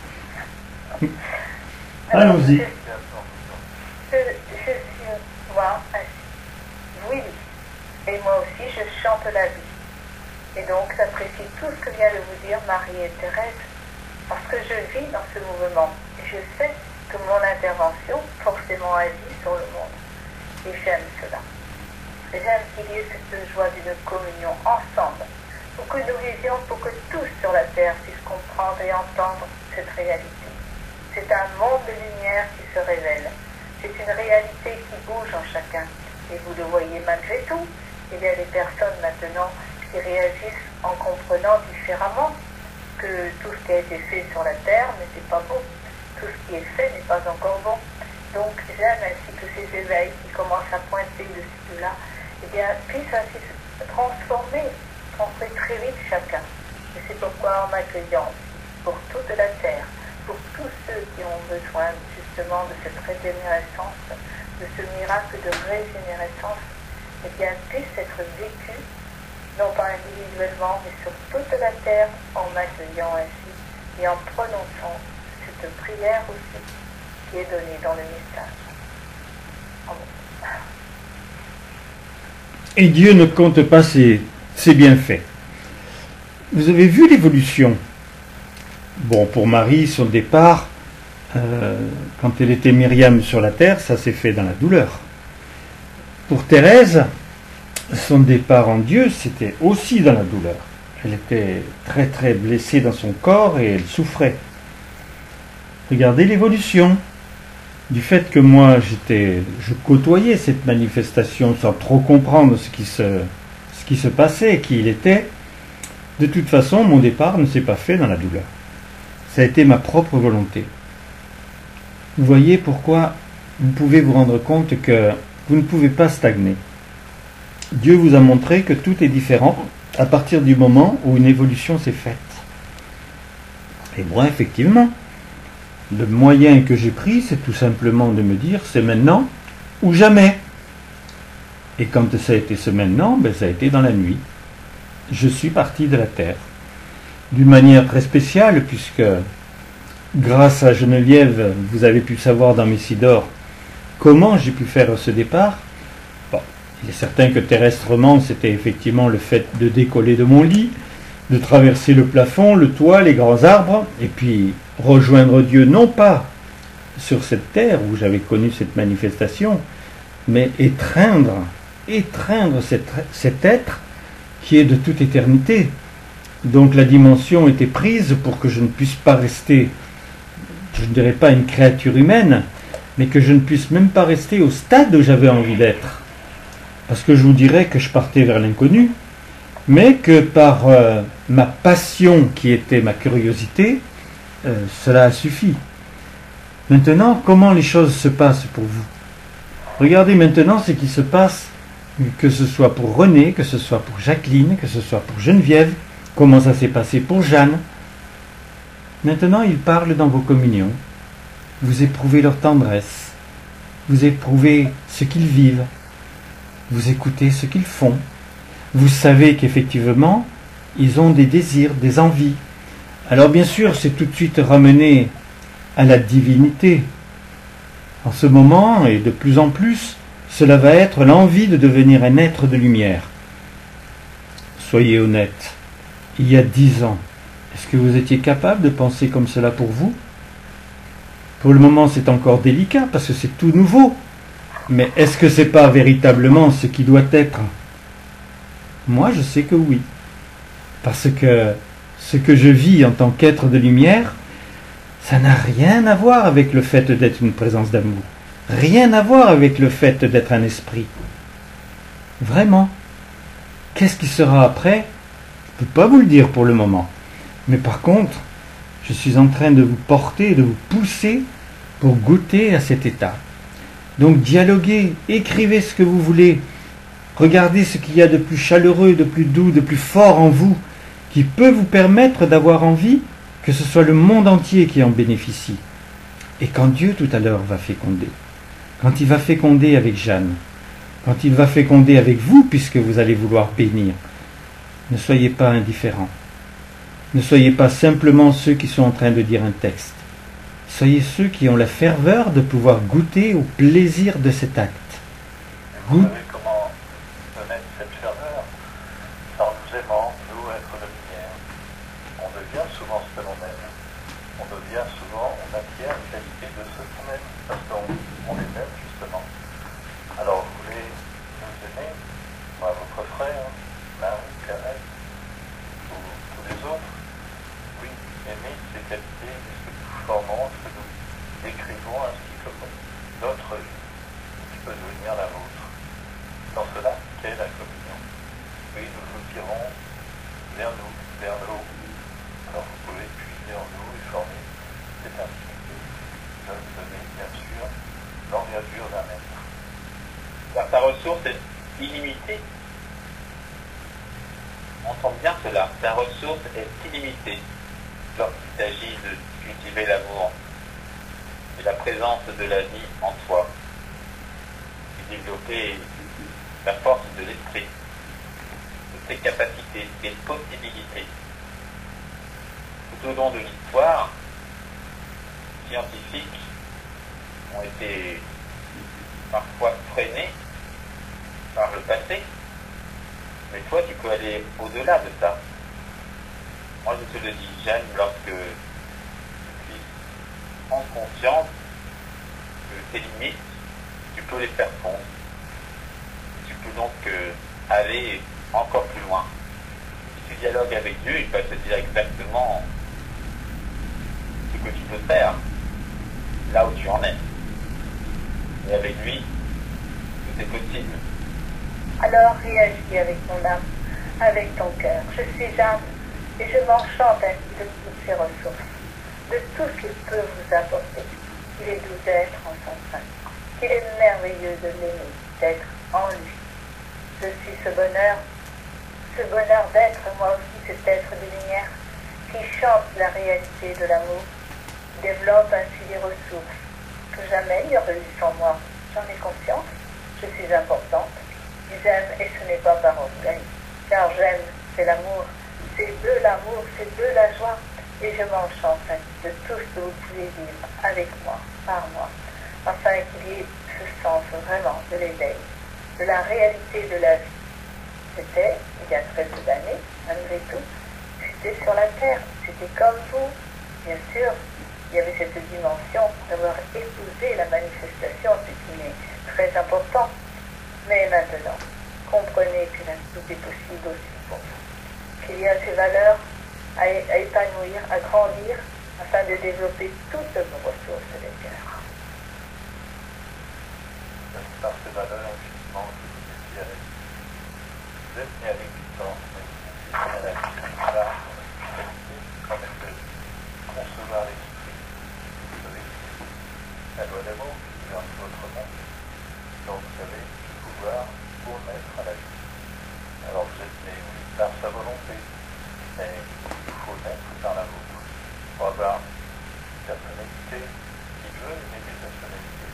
Allons-y. Je suis moi ainsi. Oui, et moi aussi je chante la vie. Et donc j'apprécie tout ce que vient de vous dire Marie et Thérèse, parce que je vis dans ce mouvement. Et je sais que mon intervention forcément agit sur le monde. Et j'aime cela. J'aime qu'il y ait cette joie d'une communion ensemble, pour que nous vivions, pour que tous sur la terre puissent comprendre et entendre cette réalité. C'est un monde de lumière qui se révèle. C'est une réalité qui bouge en chacun. Et vous le voyez malgré tout. Il y a des personnes maintenant qui réagissent en comprenant différemment que tout ce qui a été fait sur la terre n'était pas bon. Tout ce qui est fait n'est pas encore bon. Donc j'aime ainsi que ces éveils qui commencent à pointer de ce là, eh bien, puissent ainsi se transformer très vite chacun. Et c'est pourquoi en m'accueillant pour toute la terre, pour tous ceux qui ont besoin justement de cette régénérescence, de ce miracle de régénérescence, eh bien, puisse être vécu, non pas individuellement, mais sur toute la terre, en m'accueillant ainsi et en prononçant cette prière aussi qui est donnée dans le message. Amen. Et Dieu ne compte pas ses bienfaits. Vous avez vu l'évolution. Bon, pour Marie, son départ, quand elle était Myriam sur la terre, ça s'est fait dans la douleur. Pour Thérèse, son départ en Dieu, c'était aussi dans la douleur. Elle était très très blessée dans son corps et elle souffrait. Regardez l'évolution. Du fait que moi, je côtoyais cette manifestation sans trop comprendre ce qui se passait, qui il était, de toute façon, mon départ ne s'est pas fait dans la douleur. Ça a été ma propre volonté. Vous voyez pourquoi vous pouvez vous rendre compte que vous ne pouvez pas stagner. Dieu vous a montré que tout est différent à partir du moment où une évolution s'est faite. Et moi, effectivement, le moyen que j'ai pris, c'est tout simplement de me dire, c'est maintenant ou jamais. Et quand ça a été ce maintenant, ça a été dans la nuit. Je suis parti de la terre. D'une manière très spéciale, puisque grâce à Geneviève, vous avez pu savoir dans Messidor comment j'ai pu faire ce départ. Bon, il est certain que terrestrement, c'était effectivement le fait de décoller de mon lit, de traverser le plafond, le toit, les grands arbres, et puis rejoindre Dieu, non pas sur cette terre où j'avais connu cette manifestation, mais étreindre cet être qui est de toute éternité. Donc la dimension était prise pour que je ne puisse pas rester, je ne dirais pas une créature humaine, mais que je ne puisse même pas rester au stade où j'avais envie d'être. Parce que je vous dirais que je partais vers l'inconnu, mais que par ma passion qui était ma curiosité, cela a suffi. Maintenant, comment les choses se passent pour vous? Regardez maintenant ce qui se passe, que ce soit pour René, que ce soit pour Jacqueline, que ce soit pour Geneviève, comment ça s'est passé pour Jeanne. Maintenant, ils parlent dans vos communions. Vous éprouvez leur tendresse, vous éprouvez ce qu'ils vivent, vous écoutez ce qu'ils font. Vous savez qu'effectivement, ils ont des désirs, des envies. Alors bien sûr, c'est tout de suite ramené à la divinité. En ce moment, et de plus en plus, cela va être l'envie de devenir un être de lumière. Soyez honnête, il y a 10 ans, est-ce que vous étiez capable de penser comme cela pour vous? Pour le moment, c'est encore délicat, parce que c'est tout nouveau. Mais est-ce que c'est pas véritablement ce qui doit être? Moi, je sais que oui. Parce que ce que je vis en tant qu'être de lumière, ça n'a rien à voir avec le fait d'être une présence d'amour. Rien à voir avec le fait d'être un esprit. Vraiment. Qu'est-ce qui sera après? Je ne peux pas vous le dire pour le moment. Mais par contre, je suis en train de vous porter, de vous pousser pour goûter à cet état. Donc dialoguez, écrivez ce que vous voulez. Regardez ce qu'il y a de plus chaleureux, de plus doux, de plus fort en vous, qui peut vous permettre d'avoir envie que ce soit le monde entier qui en bénéficie. Et quand Dieu tout à l'heure va féconder, quand il va féconder avec Jeanne, quand il va féconder avec vous, puisque vous allez vouloir bénir, ne soyez pas indifférents. Ne soyez pas simplement ceux qui sont en train de dire un texte. Soyez ceux qui ont la ferveur de pouvoir goûter au plaisir de cet acte. Vous savez comment connaître cette ferveur? C'est en nous aimant, nous, être de lumière. On devient souvent ce que l'on aime. On devient souvent, on acquiert les qualités de ce qu'on aime, parce qu'on les aime justement. Alors vous voulez nous aimer, votre frère, Marie, Thérèse, ou tous les autres? Oui, aimer ces qualités, ce que nous formons, ce que nous décrivons ainsi que notre vie, qui peut devenir la vôtre. Dans cela, qu'est la communion? Oui, nous nous tirons vers nous, vers le haut. Alors vous pouvez puiser en nous et former cette intimité. Vous avez bien sûr l'envergure d'un être. Car ta ressource est illimitée. On sent bien cela. Ta ressource est illimitée lorsqu'il s'agit de cultiver l'amour et la présence de la vie en toi. Et développer la force de l'esprit, de tes capacités, tes possibilités. Tout au long de l'histoire, scientifiques ont été parfois freinés par le passé, mais toi tu peux aller au-delà de ça. Moi je te le dis, Jeanne, lorsque tu puisses prendre conscience que tes limites, tu peux les faire fondre. Tu peux donc aller encore plus loin. Si tu dialogues avec Dieu, il va te dire exactement ce que tu peux faire, là où tu en es. Et avec lui, tout est possible. Alors réagis avec ton âme, avec ton cœur. Je suis âme et je m'enchante ainsi de toutes ces ressources, de tout ce qu'il peut vous apporter. Il est doux d'être en son sein, qu'il est merveilleux de l'aimer, d'être en lui. Je suis ce bonheur d'être moi aussi cet être de lumière qui chante la réalité de l'amour, développe ainsi des ressources que jamais il n'y aurait eu sans moi. J'en ai conscience, je suis importante. J'aime et ce n'est pas par orgueil, car j'aime, c'est l'amour, c'est de l'amour, c'est de la joie, et je m'enchante de tout ce que vous pouvez vivre avec moi, par moi, afin qu'il y ait ce sens vraiment de l'éveil, de la réalité de la vie. C'était, il y a très peu d'années, malgré tout, j'étais sur la terre, c'était comme vous, bien sûr, il y avait cette dimension d'avoir épousé la manifestation, ce qui est très important. Mais maintenant, comprenez que tout est possible aussi pour vous. Qu'il y a ces valeurs à épanouir, à grandir, afin de développer toutes vos ressources de cœur. C'est par ces valeurs, justement, que vous étiez avec nous. Vous êtes né avec du temps, mais vous étiez né avec la qualité, quand même, de concevoir l'esprit. Vous savez, la loi d'amour qui gouverne votre monde. Donc vous avez le pouvoir pour mettre à la vie. Alors vous êtes né, oui, par sa volonté, mais il faut naître par la vôtre. Pour avoir une personnalité qui veut aimer des personnalités.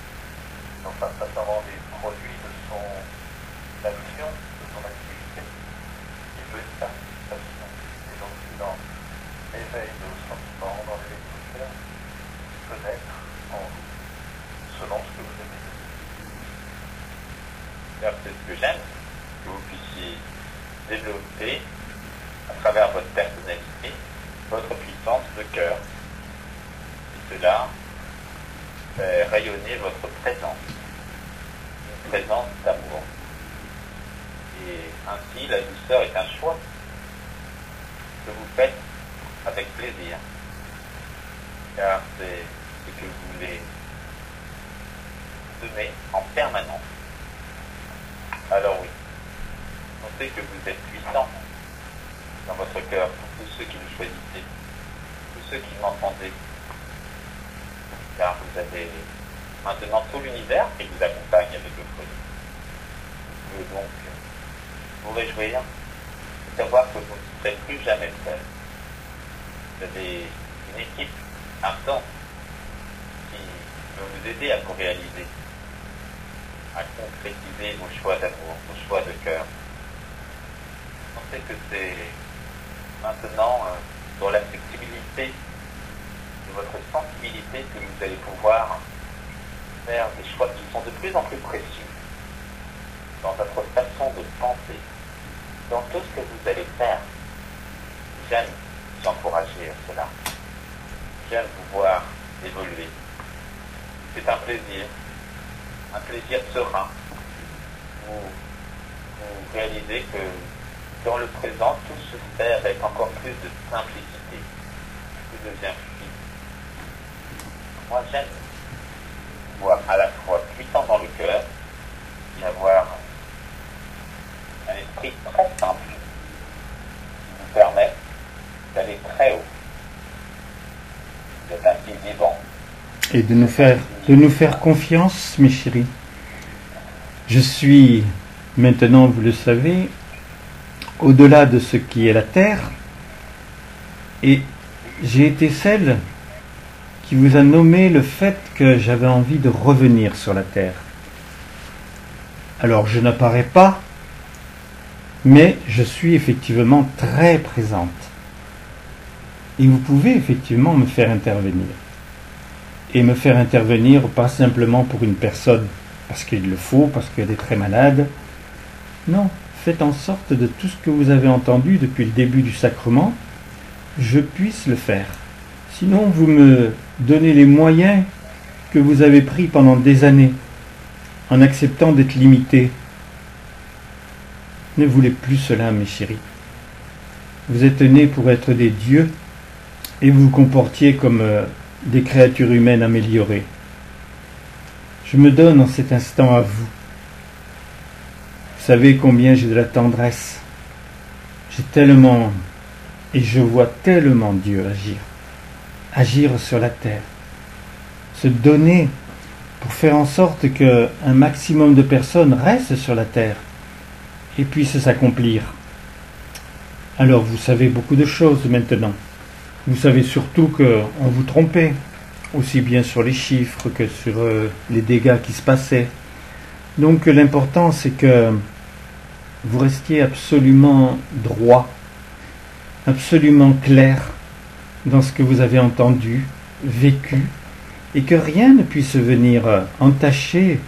Non pas simplement des produits de son action, de son activité. Il veut une participation. Et donc c'est dans l'éveil de vos sentiments, dans l'éveil de vos cœurs, il peut naître en vous, selon ce que vous aimez. C'est ce que j'aime, que vous puissiez développer à travers votre personnalité, votre puissance de cœur. Et cela fait rayonner votre présence. présence d'amour. Et ainsi, la douceur est un choix que vous faites avec plaisir, car c'est ce que vous voulez semer en permanence. Alors oui, on sait que vous êtes puissant dans votre cœur pour tous ceux qui vous choisissez, tous ceux qui m'entendez, car vous avez maintenant tout l'univers qui vous accompagne avec le foyer. Vous pouvez donc vous réjouir de savoir que vous ne serez plus jamais seul. Vous avez une équipe ardente qui peut vous aider à vous réaliser, à concrétiser vos choix d'amour, vos choix de cœur. On sait que c'est maintenant dans la flexibilité de votre sensibilité que vous allez pouvoir faire des choix qui sont de plus en plus précieux dans votre façon de penser, dans tout ce que vous allez faire. J'aime vous encourager à cela. J'aime vous voir évoluer. C'est un plaisir serein. Vous réalisez que dans le présent, tout se fait avec encore plus de simplicité. Tout devient fluide. Moi, j'aime voir à la fois puissant dans le cœur et avoir un esprit très simple qui vous permet d'aller très haut. Vous êtes ainsi vivant. Et de nous faire confiance, mes chéris. Je suis, maintenant vous le savez, au-delà de ce qui est la terre, et j'ai été celle qui vous a nommé le fait que j'avais envie de revenir sur la terre. Alors je n'apparais pas, mais je suis effectivement très présente. Et vous pouvez effectivement me faire intervenir. Et me faire intervenir pas simplement pour une personne, parce qu'il le faut, parce qu'elle est très malade. Non, faites en sorte de tout ce que vous avez entendu depuis le début du sacrement, je puisse le faire. Sinon, vous me donnez les moyens que vous avez pris pendant des années, en acceptant d'être limité. Ne voulez plus cela, mes chéris. Vous êtes nés pour être des dieux, et vous vous comportiez comme des créatures humaines améliorées. Je me donne en cet instant à vous. Vous savez combien j'ai de la tendresse. J'ai tellement, et je vois tellement Dieu agir sur la terre, se donner pour faire en sorte qu'un maximum de personnes restent sur la terre et puissent s'accomplir. Alors vous savez beaucoup de choses maintenant. Vous savez surtout qu'on vous trompait, aussi bien sur les chiffres que sur les dégâts qui se passaient. Donc l'important c'est que vous restiez absolument droit, absolument clair dans ce que vous avez entendu, vécu, et que rien ne puisse venir entacher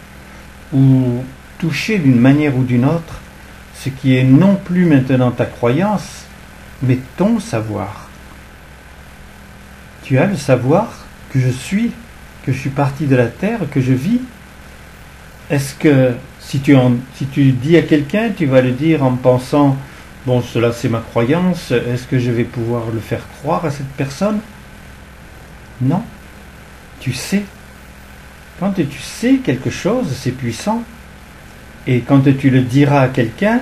ou toucher d'une manière ou d'une autre ce qui est non plus maintenant ta croyance, mais ton savoir. Tu as le savoir que je suis parti de la terre, que je vis. Est-ce que si tu dis à quelqu'un, tu vas le dire en pensant, bon, cela c'est ma croyance, est-ce que je vais pouvoir le faire croire à cette personne? Non. Tu sais. Quand tu sais quelque chose, c'est puissant. Et quand tu le diras à quelqu'un,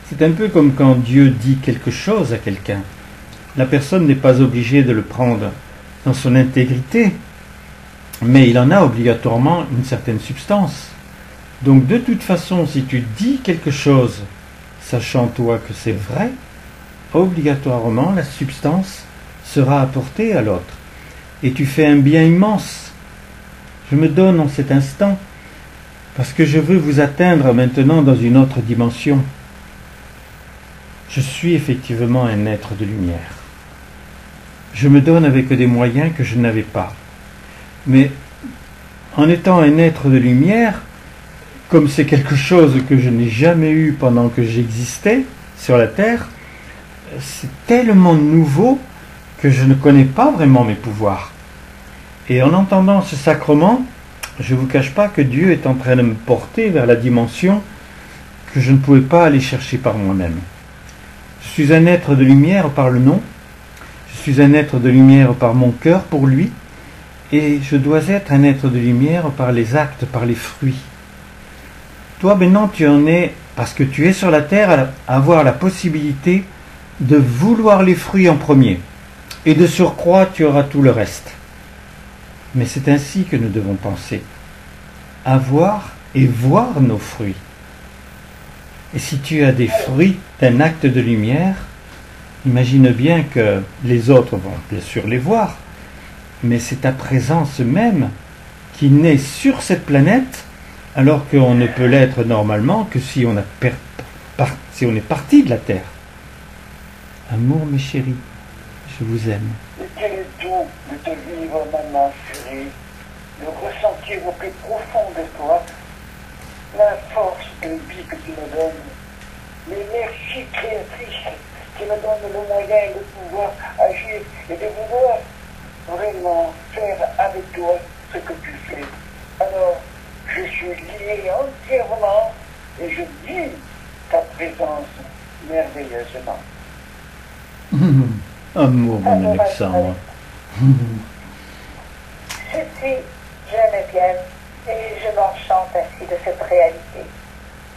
c'est un peu comme quand Dieu dit quelque chose à quelqu'un. La personne n'est pas obligée de le prendre dans son intégrité, mais il en a obligatoirement une certaine substance. Donc de toute façon, si tu dis quelque chose, sachant toi que c'est vrai, obligatoirement la substance sera apportée à l'autre. Et tu fais un bien immense. Je me donne en cet instant, parce que je veux vous atteindre maintenant dans une autre dimension. Je suis effectivement un être de lumière. Je me donne avec des moyens que je n'avais pas. Mais en étant un être de lumière, comme c'est quelque chose que je n'ai jamais eu pendant que j'existais sur la Terre, c'est tellement nouveau que je ne connais pas vraiment mes pouvoirs. Et en entendant ce sacrement, je ne vous cache pas que Dieu est en train de me porter vers la dimension que je ne pouvais pas aller chercher par moi-même. Je suis un être de lumière par le nom, je suis un être de lumière par mon cœur pour lui, et je dois être un être de lumière par les actes, par les fruits. Toi maintenant tu en es, parce que tu es sur la terre, à avoir la possibilité de vouloir les fruits en premier, et de surcroît tu auras tout le reste. Mais c'est ainsi que nous devons penser, avoir et voir nos fruits. Et si tu as des fruits d'un acte de lumière, imagine bien que les autres vont bien sûr les voir, mais c'est ta présence même qui naît sur cette planète, alors qu'on ne peut l'être normalement que si on est parti de la Terre. Amour, mes chéris, je vous aime. Et quel est doux de te vivre, maman chérie, de ressentir au plus profond de toi la force de vie que tu me donnes, l'énergie créatrice qui me donne le moyen de pouvoir agir et de vouloir vraiment faire avec toi ce que tu fais. Alors, je suis lié entièrement et je vis ta présence merveilleusement. Amour, mon Alexandre. Je suis Geneviève et je m'enchante ainsi de cette réalité.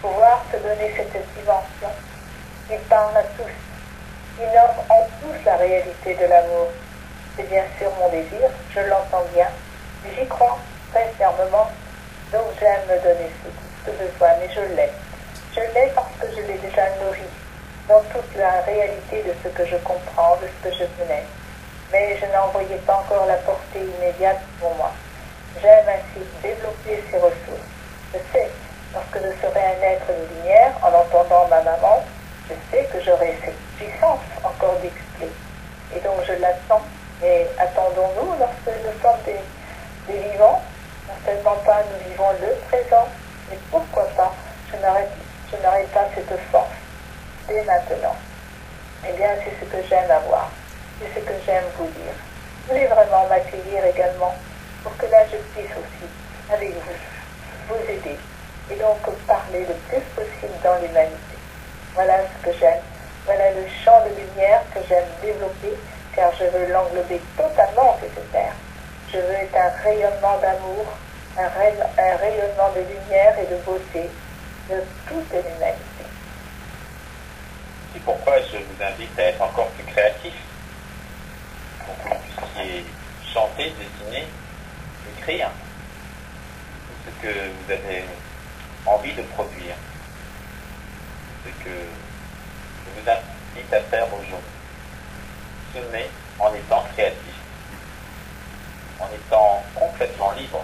Pouvoir te donner cette dimension qui parle à tous, qui nomme en tous la réalité de l'amour. C'est bien sûr mon désir, je l'entends bien, j'y crois très fermement, donc j'aime me donner ce besoin, mais je l'ai. Je l'ai parce que je l'ai déjà nourri dans toute la réalité de ce que je comprends, de ce que je connais. Mais je n'en voyais pas encore la portée immédiate pour moi. J'aime ainsi développer ces ressources. Je sais, lorsque je serai un être de lumière, en entendant ma maman, je sais que j'aurai cette puissance encore d'expliquer. Et donc je l'attends. Mais attendons-nous lorsque nous sommes des vivants? Non seulement pas, nous vivons le présent, mais pourquoi pas, je n'aurai pas cette force dès maintenant. Eh bien, c'est ce que j'aime avoir. C'est ce que j'aime vous dire. Vous voulez vraiment m'accueillir également pour que là je puisse aussi, avec vous aider et donc parler le plus possible dans l'humanité. Voilà ce que j'aime. Voilà le champ de lumière que j'aime développer car je veux l'englober totalement, cette terre. Je veux être un rayonnement d'amour, un rayonnement de lumière et de beauté de toute l'humanité. C'est pourquoi je vous invite à être encore plus créatif, pour que vous puissiez chanter, dessiner, écrire tout ce que vous avez envie de produire, ce que je vous invite à faire aujourd'hui. Semer en étant créatif, en étant complètement libre.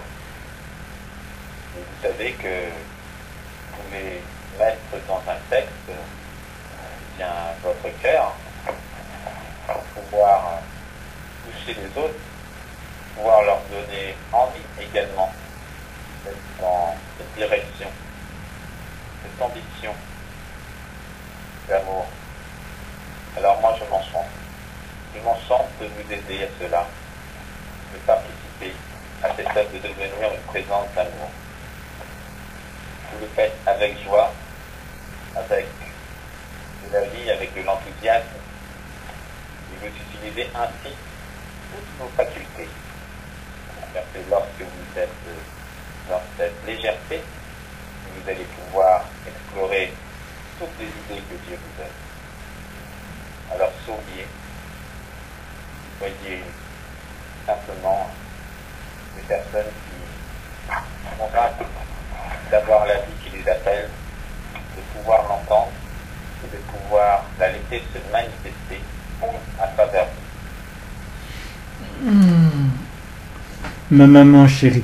Et vous savez que vous pouvez mettre dans un texte votre cœur, pour pouvoir toucher les autres, pouvoir leur donner envie également d'être dans cette direction, cette ambition d'amour. Alors moi je m'en chante. Je m'en chante de vous aider à cela, de participer à cette œuvre de devenir une présence d'amour. Vous le faites avec joie, avec de la vie, avec de l'enthousiasme, et vous utilisez ainsi toutes vos facultés. Car c'est lorsque vous êtes dans cette légèreté, vous allez pouvoir explorer toutes les idées que Dieu vous donne. Alors souriez, soyez simplement des personnes qui sont rapides d'avoir la vie qui les appelle, de pouvoir l'entendre et de pouvoir la laisser se manifester à travers vous. Ma maman chérie,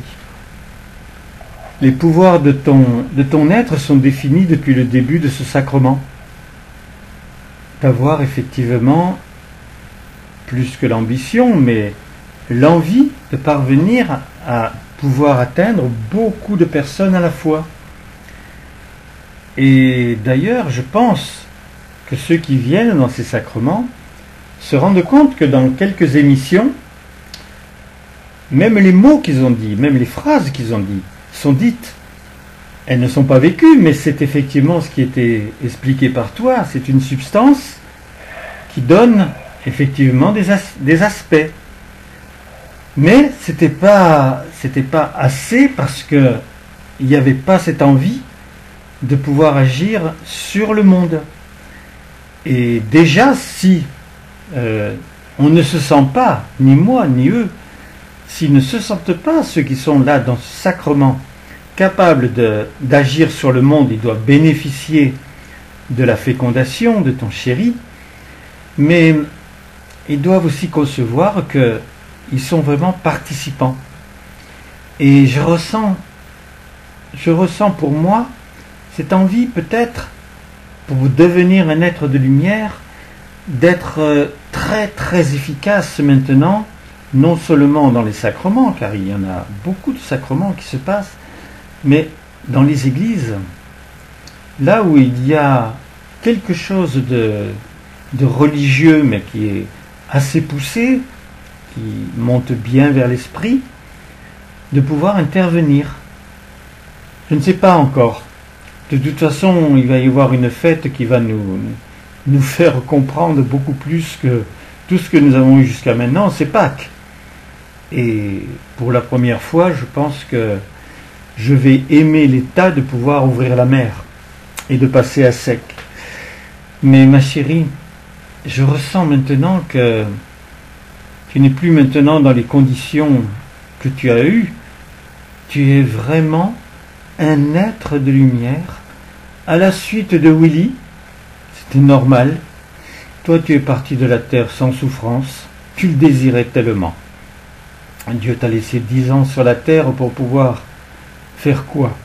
les pouvoirs de ton être sont définis depuis le début de ce sacrement. D'avoir effectivement, plus que l'ambition, mais l'envie de parvenir à pouvoir atteindre beaucoup de personnes à la fois. Et d'ailleurs, je pense que ceux qui viennent dans ces sacrements se rendent compte que dans quelques émissions, même les mots qu'ils ont dit, même les phrases qu'ils ont dit, sont dites. Elles ne sont pas vécues, mais c'est effectivement ce qui était expliqué par toi. C'est une substance qui donne effectivement des aspects. Mais c'était pas assez parce que il n'y avait pas cette envie de pouvoir agir sur le monde. Et déjà, si on ne se sent pas, ni moi, ni eux, s'ils ne se sentent pas, ceux qui sont là dans ce sacrement, capables d'agir sur le monde, ils doivent bénéficier de la fécondation de ton chéri, mais ils doivent aussi concevoir qu'ils sont vraiment participants. Et je ressens pour moi cette envie peut-être, pour devenir un être de lumière, d'être très très efficace maintenant, non seulement dans les sacrements, car il y en a beaucoup de sacrements qui se passent, mais dans les églises, là où il y a quelque chose de religieux, mais qui est assez poussé, qui monte bien vers l'esprit, de pouvoir intervenir. Je ne sais pas encore. De toute façon, il va y avoir une fête qui va nous faire comprendre beaucoup plus que tout ce que nous avons eu jusqu'à maintenant, c'est Pâques. Et pour la première fois, je pense que je vais aimer l'état de pouvoir ouvrir la mer et de passer à sec. Mais ma chérie, je ressens maintenant que tu n'es plus maintenant dans les conditions que tu as eues. Tu es vraiment un être de lumière. À la suite de Willy, c'était normal. Toi, tu es parti de la terre sans souffrance. Tu le désirais tellement. Dieu t'a laissé 10 ans sur la terre pour pouvoir faire quoi?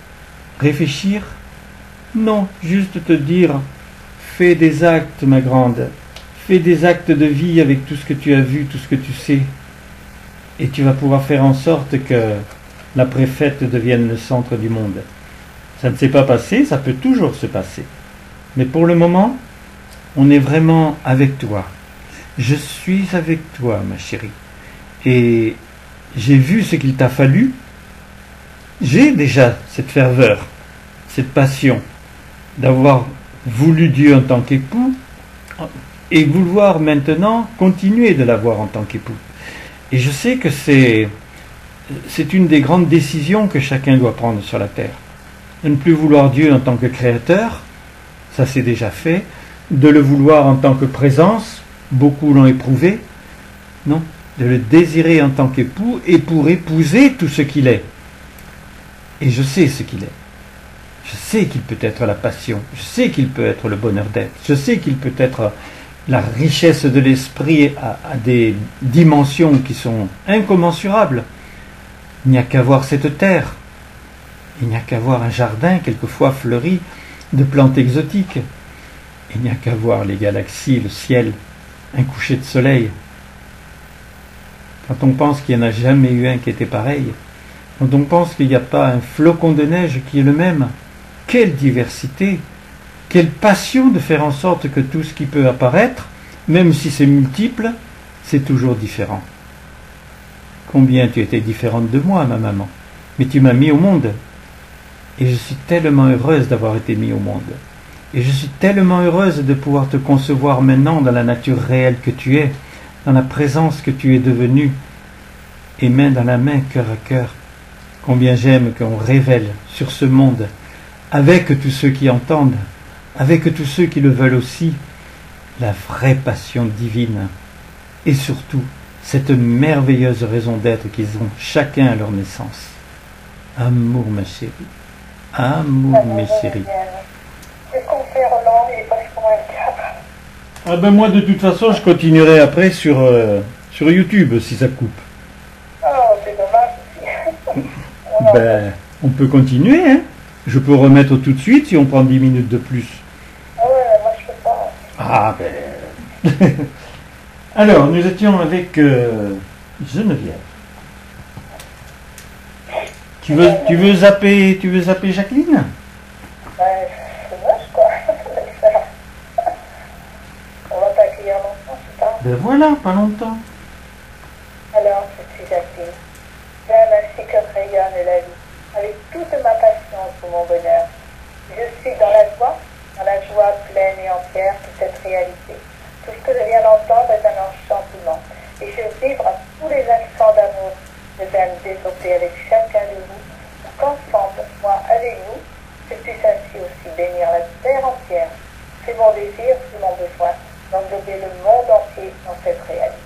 Réfléchir? Non, juste te dire, fais des actes, ma grande. Fais des actes de vie avec tout ce que tu as vu, tout ce que tu sais. Et tu vas pouvoir faire en sorte que la préfète devienne le centre du monde. Ça ne s'est pas passé, ça peut toujours se passer. Mais pour le moment, on est vraiment avec toi. Je suis avec toi, ma chérie. Et j'ai vu ce qu'il t'a fallu. J'ai déjà cette ferveur, cette passion d'avoir voulu Dieu en tant qu'époux et vouloir maintenant continuer de l'avoir en tant qu'époux. Et je sais que c'est une des grandes décisions que chacun doit prendre sur la terre. De ne plus vouloir Dieu en tant que créateur, ça c'est déjà fait. De le vouloir en tant que présence, beaucoup l'ont éprouvé. Non, de le désirer en tant qu'époux et pour épouser tout ce qu'il est. Et je sais ce qu'il est. Je sais qu'il peut être la passion. Je sais qu'il peut être le bonheur d'être. Je sais qu'il peut être la richesse de l'esprit à des dimensions qui sont incommensurables. Il n'y a qu'à voir cette terre. Il n'y a qu'à voir un jardin quelquefois fleuri de plantes exotiques. Il n'y a qu'à voir les galaxies, le ciel, un coucher de soleil. Quand on pense qu'il n'y en a jamais eu un qui était pareil, quand on pense qu'il n'y a pas un flocon de neige qui est le même, quelle diversité, quelle passion de faire en sorte que tout ce qui peut apparaître, même si c'est multiple, c'est toujours différent. Combien tu étais différente de moi, ma maman, mais tu m'as mis au monde. Et je suis tellement heureuse d'avoir été mis au monde. Et je suis tellement heureuse de pouvoir te concevoir maintenant dans la nature réelle que tu es, dans la présence que tu es devenue, et main dans la main, cœur à cœur. Combien j'aime qu'on révèle sur ce monde, avec tous ceux qui entendent, avec tous ceux qui le veulent aussi, la vraie passion divine, et surtout cette merveilleuse raison d'être qu'ils ont chacun à leur naissance. Amour, ma chérie. Amour, mes chéris. Qu'est-ce qu'on fait, Roland? Il est pas sur un cadre. Ah ben moi, de toute façon, je continuerai après sur YouTube, si ça coupe. Oh, c'est dommage aussi. Ben, on peut continuer, hein. Je peux remettre tout de suite si on prend 10 minutes de plus. Ah ouais, moi je peux pas. Ah ben... Alors, nous étions avec Geneviève. Tu veux zapper Jacqueline? Ben, c'est moche quoi. On va t'accueillir longtemps, c'est ça? Ben voilà, pas longtemps. Alors, je suis Jacqueline. J'aime ainsi que rayonne la vie, avec toute ma patience pour mon bonheur. Je suis dans la joie pleine et entière de cette réalité. Tout ce que je viens d'entendre est un enchantement, et je vibre à tous les instants d'amour que j'aime développer avec chacun de vous, pour qu'ensemble, moi avec vous, je puisse ainsi aussi bénir la terre entière. C'est mon désir, c'est mon besoin d'englober le monde entier dans cette réalité.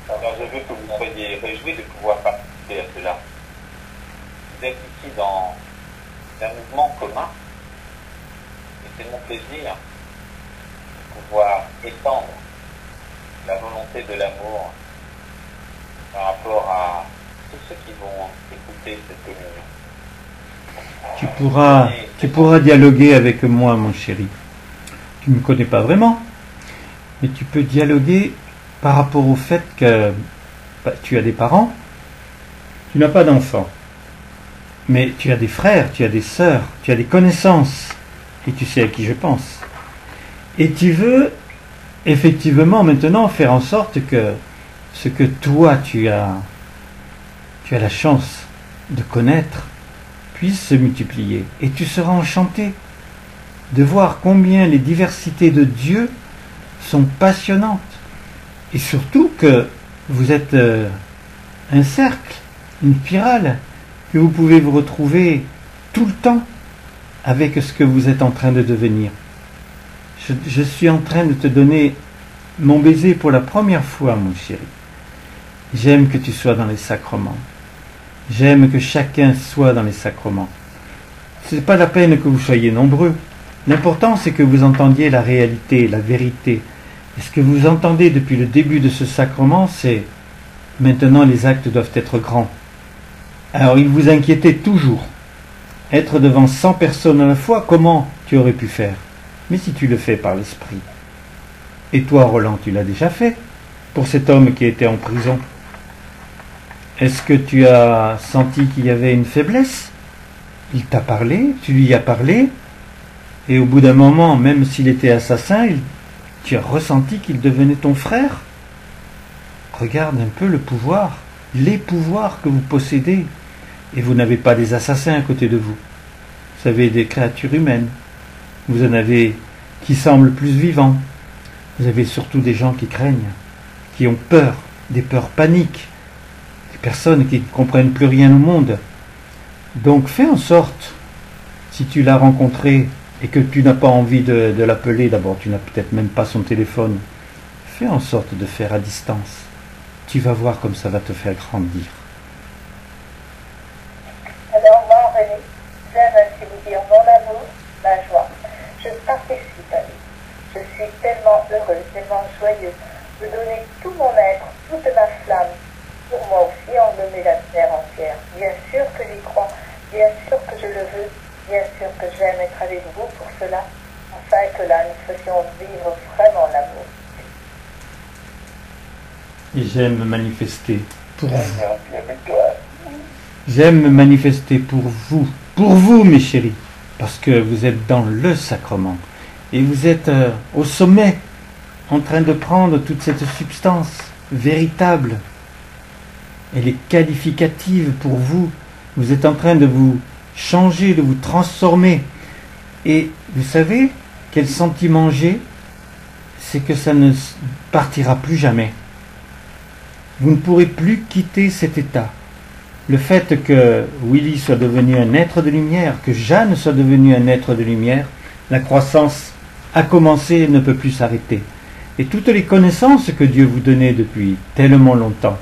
Alors je veux que vous soyez réjouis de pouvoir participer à cela. Vous êtes ici dans un mouvement commun, et c'est mon plaisir de pouvoir étendre la volonté de l'amour par rapport à tous ceux qui vont écouter cette communion. Tu pourras dialoguer avec moi, mon chéri. Tu ne me connais pas vraiment, mais tu peux dialoguer par rapport au fait que tu as des parents, tu n'as pas d'enfants, mais tu as des frères, tu as des sœurs, tu as des connaissances, et tu sais à qui je pense. Et tu veux effectivement maintenant faire en sorte que ce que toi tu as la chance de connaître puisse se multiplier. Et tu seras enchanté de voir combien les diversités de Dieu sont passionnantes. Et surtout que vous êtes un cercle, une spirale, que vous pouvez vous retrouver tout le temps avec ce que vous êtes en train de devenir. Je suis en train de te donner mon baiser pour la première fois, mon chéri. J'aime que tu sois dans les sacrements. J'aime que chacun soit dans les sacrements. Ce n'est pas la peine que vous soyez nombreux. L'important, c'est que vous entendiez la réalité, la vérité. Et ce que vous entendez depuis le début de ce sacrement, c'est maintenant les actes doivent être grands. Alors il vous inquiétait toujours. Être devant 100 personnes à la fois, comment tu aurais pu faire? Mais si tu le fais par l'esprit. Et toi, Roland, tu l'as déjà fait pour cet homme qui était en prison. Est-ce que tu as senti qu'il y avait une faiblesse? Il t'a parlé, tu lui as parlé, et au bout d'un moment, même s'il était assassin, tu as ressenti qu'il devenait ton frère? Regarde un peu le pouvoir, les pouvoirs que vous possédez, et vous n'avez pas des assassins à côté de vous. Vous avez des créatures humaines. Vous en avez qui semblent plus vivants. Vous avez surtout des gens qui craignent, qui ont peur, des peurs paniques, des personnes qui ne comprennent plus rien au monde. Donc fais en sorte, si tu l'as rencontré et que tu n'as pas envie de l'appeler, d'abord tu n'as peut-être même pas son téléphone, fais en sorte de faire à distance. Tu vas voir comme ça va te faire grandir. Alors moi, René, j'aime ainsi vous dire mon amour, ma joie. Je participe à lui. Je suis tellement heureuse, tellement joyeuse de donner tout mon être, toute ma flamme, pour moi aussi englober la terre entière. Bien sûr que j'y crois, bien sûr que je le veux, bien sûr que j'aime être avec vous pour cela, afin que là nous fassions vivre vraiment l'amour. Et j'aime manifester pour vous. J'aime manifester pour vous mes chéris, parce que vous êtes dans le sacrement, et vous êtes au sommet, en train de prendre toute cette substance véritable. Elle est qualificative pour vous. Vous êtes en train de vous changer, de vous transformer. Et vous savez, quel sentiment j'ai? C'est que ça ne partira plus jamais. Vous ne pourrez plus quitter cet état. Le fait que Willy soit devenu un être de lumière, que Jeanne soit devenue un être de lumière, la croissance a commencé et ne peut plus s'arrêter. Et toutes les connaissances que Dieu vous donnait depuis tellement longtemps,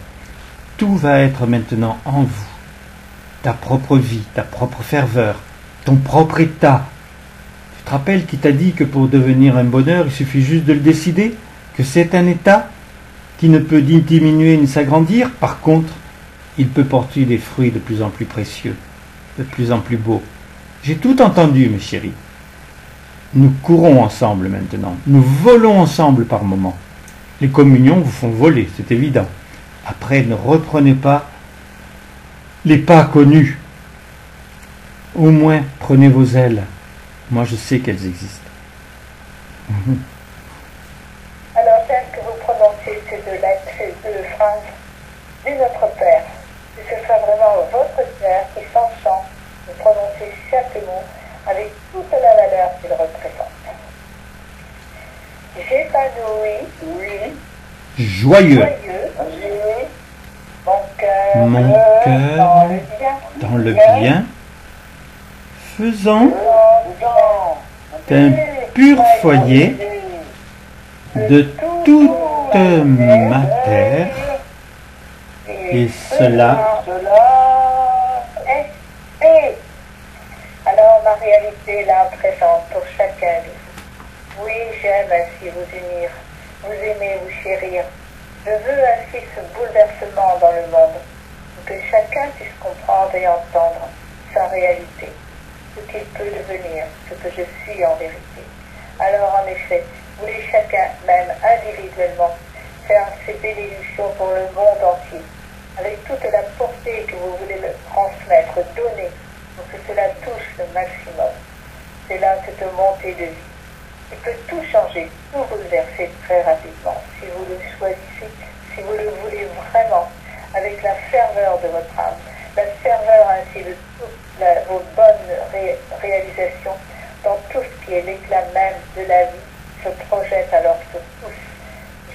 tout va être maintenant en vous. Ta propre vie, ta propre ferveur, ton propre état. Tu te rappelles qu'il t'a dit que pour devenir un bonheur, il suffit juste de le décider, que c'est un état qui ne peut ni diminuer ni s'agrandir. Par contre, il peut porter des fruits de plus en plus précieux, de plus en plus beaux. J'ai tout entendu, mes chéris. Nous courons ensemble maintenant. Nous volons ensemble par moments. Les communions vous font voler, c'est évident. Après, ne reprenez pas les pas connus. Au moins, prenez vos ailes. Moi, je sais qu'elles existent. Alors, j'aime que vous prononciez ces deux lettres, ces deux phrases. du Notre Père, que ce soit vraiment votre cœur qui s'enchante de prononcer chaque mot avec toute la valeur qu'il représente. J'épanouis, oui, Joyeux. joyeux, mon cœur, Mon cœur dans le bien, dans le bien, faisant d'un pur foyer de toute ma terre, et cela est. Alors ma réalité là présente pour chacun de vous. Oui, j'aime ainsi vous unir, vous aimer, vous chérir. Je veux ainsi ce bouleversement dans le monde, pour que chacun puisse comprendre et entendre sa réalité, ce qu'il peut devenir, ce que je suis en vérité. Alors en effet, vous voulez chacun, même individuellement, faire ces bénédictions pour le monde entier, avec toute la portée que vous voulez le transmettre, donner, pour que cela touche le maximum. C'est là cette montée de vie qui peut tout changer, tout bouleverser très rapidement, si vous le choisissez, si vous le voulez vraiment, avec la ferveur de votre âme, la ferveur ainsi de toutes vos bonnes réalisations dans tout ce qui est l'éclat même de la vie, se projette alors sur tous.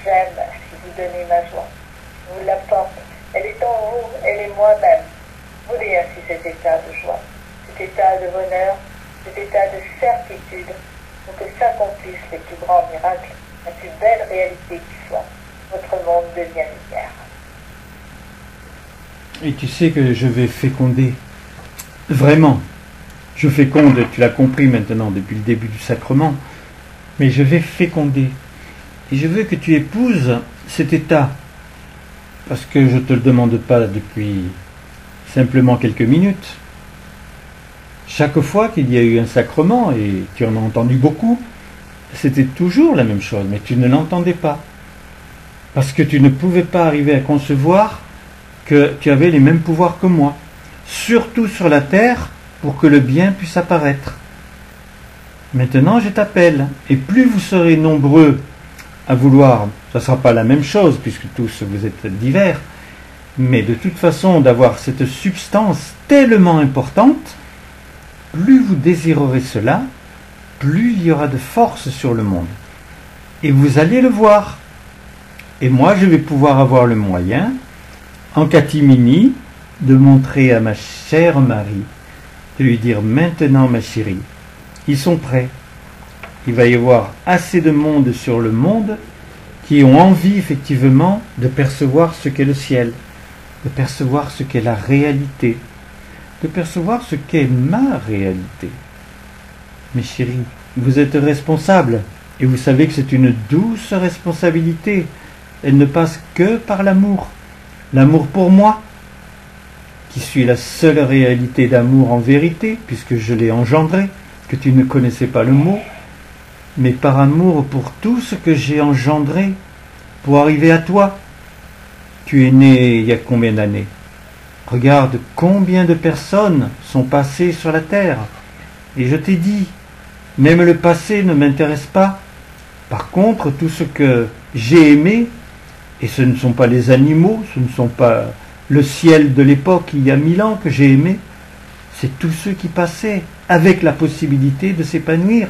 J'aime si vous donnez ma joie. Je vous l'apporte. Elle est en vous, elle est moi-même. Voulez ainsi cet état de joie, cet état de bonheur, cet état de certitude, pour que s'accomplissent les plus grands miracles, la plus belle réalité qui soit. Votre monde devient lumière. Et tu sais que je vais féconder. Vraiment. Je féconde, tu l'as compris maintenant depuis le début du sacrement. Mais je vais féconder. Et je veux que tu épouses cet état. Parce que je ne te le demande pas depuis simplement quelques minutes. Chaque fois qu'il y a eu un sacrement, et tu en as entendu beaucoup, c'était toujours la même chose, mais tu ne l'entendais pas. Parce que tu ne pouvais pas arriver à concevoir que tu avais les mêmes pouvoirs que moi. Surtout sur la terre, pour que le bien puisse apparaître. Maintenant, je t'appelle, et plus vous serez nombreux à vouloir, ça ne sera pas la même chose, puisque tous vous êtes divers, mais de toute façon, d'avoir cette substance tellement importante, plus vous désirerez cela, plus il y aura de force sur le monde. Et vous allez le voir. Et moi, je vais pouvoir avoir le moyen, en catimini, de montrer à ma chère Marie, de lui dire maintenant, ma chérie, ils sont prêts. Il va y avoir assez de monde sur le monde qui ont envie effectivement de percevoir ce qu'est le ciel, de percevoir ce qu'est la réalité, de percevoir ce qu'est ma réalité. Mes chéris, vous êtes responsables et vous savez que c'est une douce responsabilité. Elle ne passe que par l'amour. L'amour pour moi, qui suis la seule réalité d'amour en vérité, puisque je l'ai engendré, que tu ne connaissais pas le mot, mais par amour pour tout ce que j'ai engendré, pour arriver à toi. Tu es né il y a combien d'années? Regarde combien de personnes sont passées sur la terre. Et je t'ai dit, même le passé ne m'intéresse pas. Par contre, tout ce que j'ai aimé, et ce ne sont pas les animaux, ce ne sont pas le ciel de l'époque il y a 1000 ans que j'ai aimé, c'est tous ceux qui passaient, avec la possibilité de s'épanouir,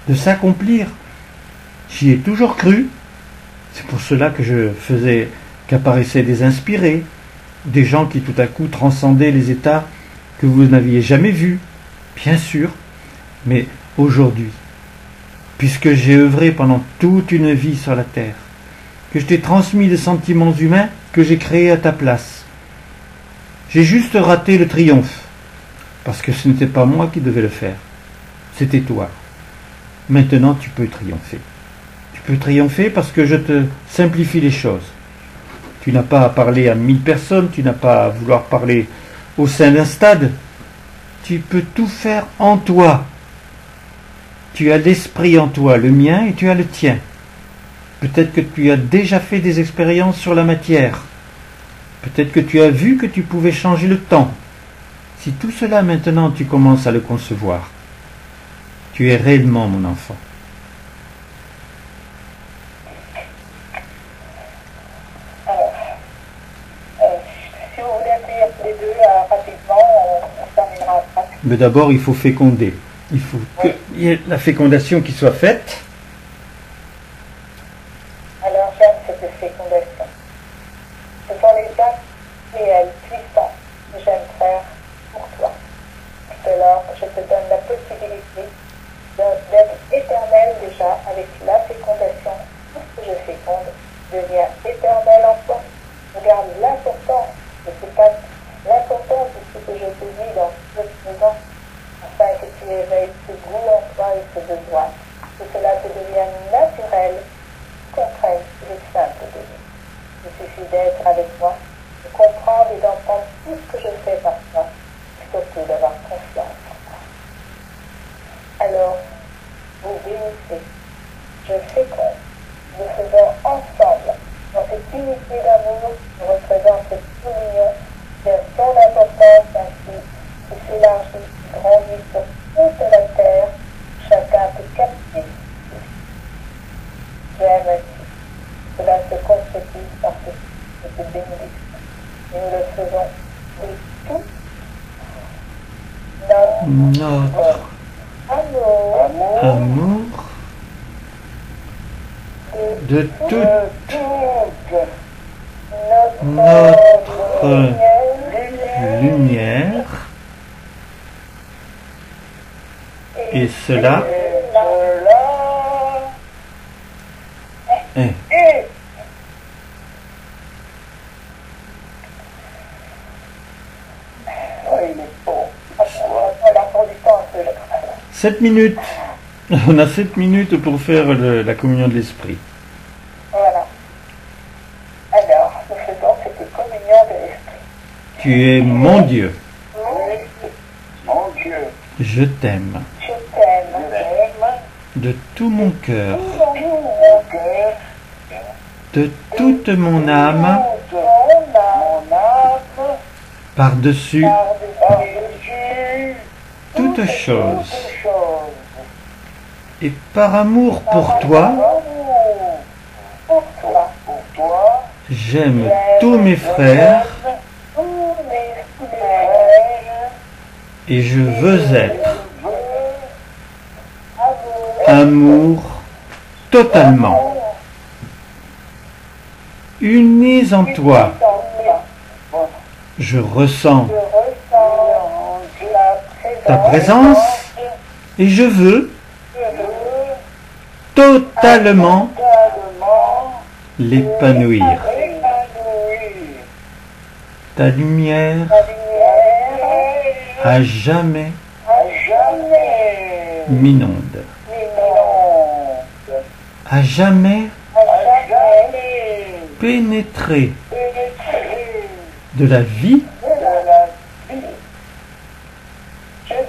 de s'accomplir. J'y ai toujours cru. C'est pour cela que je faisais qu'apparaissaient des inspirés, des gens qui tout à coup transcendaient les états que vous n'aviez jamais vus, bien sûr, mais aujourd'hui, puisque j'ai œuvré pendant toute une vie sur la terre, que je t'ai transmis des sentiments humains que j'ai créés à ta place, j'ai juste raté le triomphe, parce que ce n'était pas moi qui devais le faire, c'était toi. Maintenant, tu peux triompher. Tu peux triompher parce que je te simplifie les choses. Tu n'as pas à parler à 1000 personnes, tu n'as pas à vouloir parler au sein d'un stade. Tu peux tout faire en toi. Tu as l'esprit en toi, le mien, et tu as le tien. Peut-être que tu as déjà fait des expériences sur la matière. Peut-être que tu as vu que tu pouvais changer le temps. Si tout cela maintenant tu commences à le concevoir, tu es réellement mon enfant. les deux rapidement, on terminera après. Mais d'abord, il faut féconder. Il faut qu'il y ait la fécondation qui soit faite. Alors j'aime cette fécondation. Ce sont les actes réels, puissants, que j'aime faire pour toi. Alors je te donne la possibilité d'être éternel déjà avec la fécondation. Tout ce que je féconde devient éternel en toi. Regarde l'importance de ces actes, l'importance de ce que je te dis dans ce présent, afin que tu éveilles ce goût en toi et ce besoin, que cela te devienne naturel, concret et simple de vie. Il suffit d'être avec moi, de comprendre et d'entendre tout ce que je fais par toi, et surtout d'avoir confiance en moi. Alors, vous bénissez, je féconde, nous faisons ensemble, dans cette unité d'amour, nous représente cette communion qui a son importance ainsi, qui s'élargit, qui grandit sur toute la terre, chacun peut capter. J'aime ainsi. Cela se concrétise par cette bénédiction. Et nous le faisons de tout notre amour de toute notre lumière. Et cela est. Oh, il est beau. On a pour du temps un peu. 7 minutes. On a 7 minutes pour faire la communion de l'esprit. Voilà. Alors, nous faisons cette communion de l'esprit. Tu es mon Dieu. Mon Dieu, Je t'aime Je t'aime. de tout mon cœur, mon cœur, de toute mon âme, mon âme, par-dessus par-dessus toute chose. toutes choses. Et par amour pour toi, Pour toi. Pour toi, j'aime tous mes frères Tous mes frères. et je veux être Amour. amour totalement. Unis en toi, je ressens Je ressens ta présence et je veux totalement l'épanouir. Ta lumière à jamais m'inonde. À jamais pénétrer de la vie.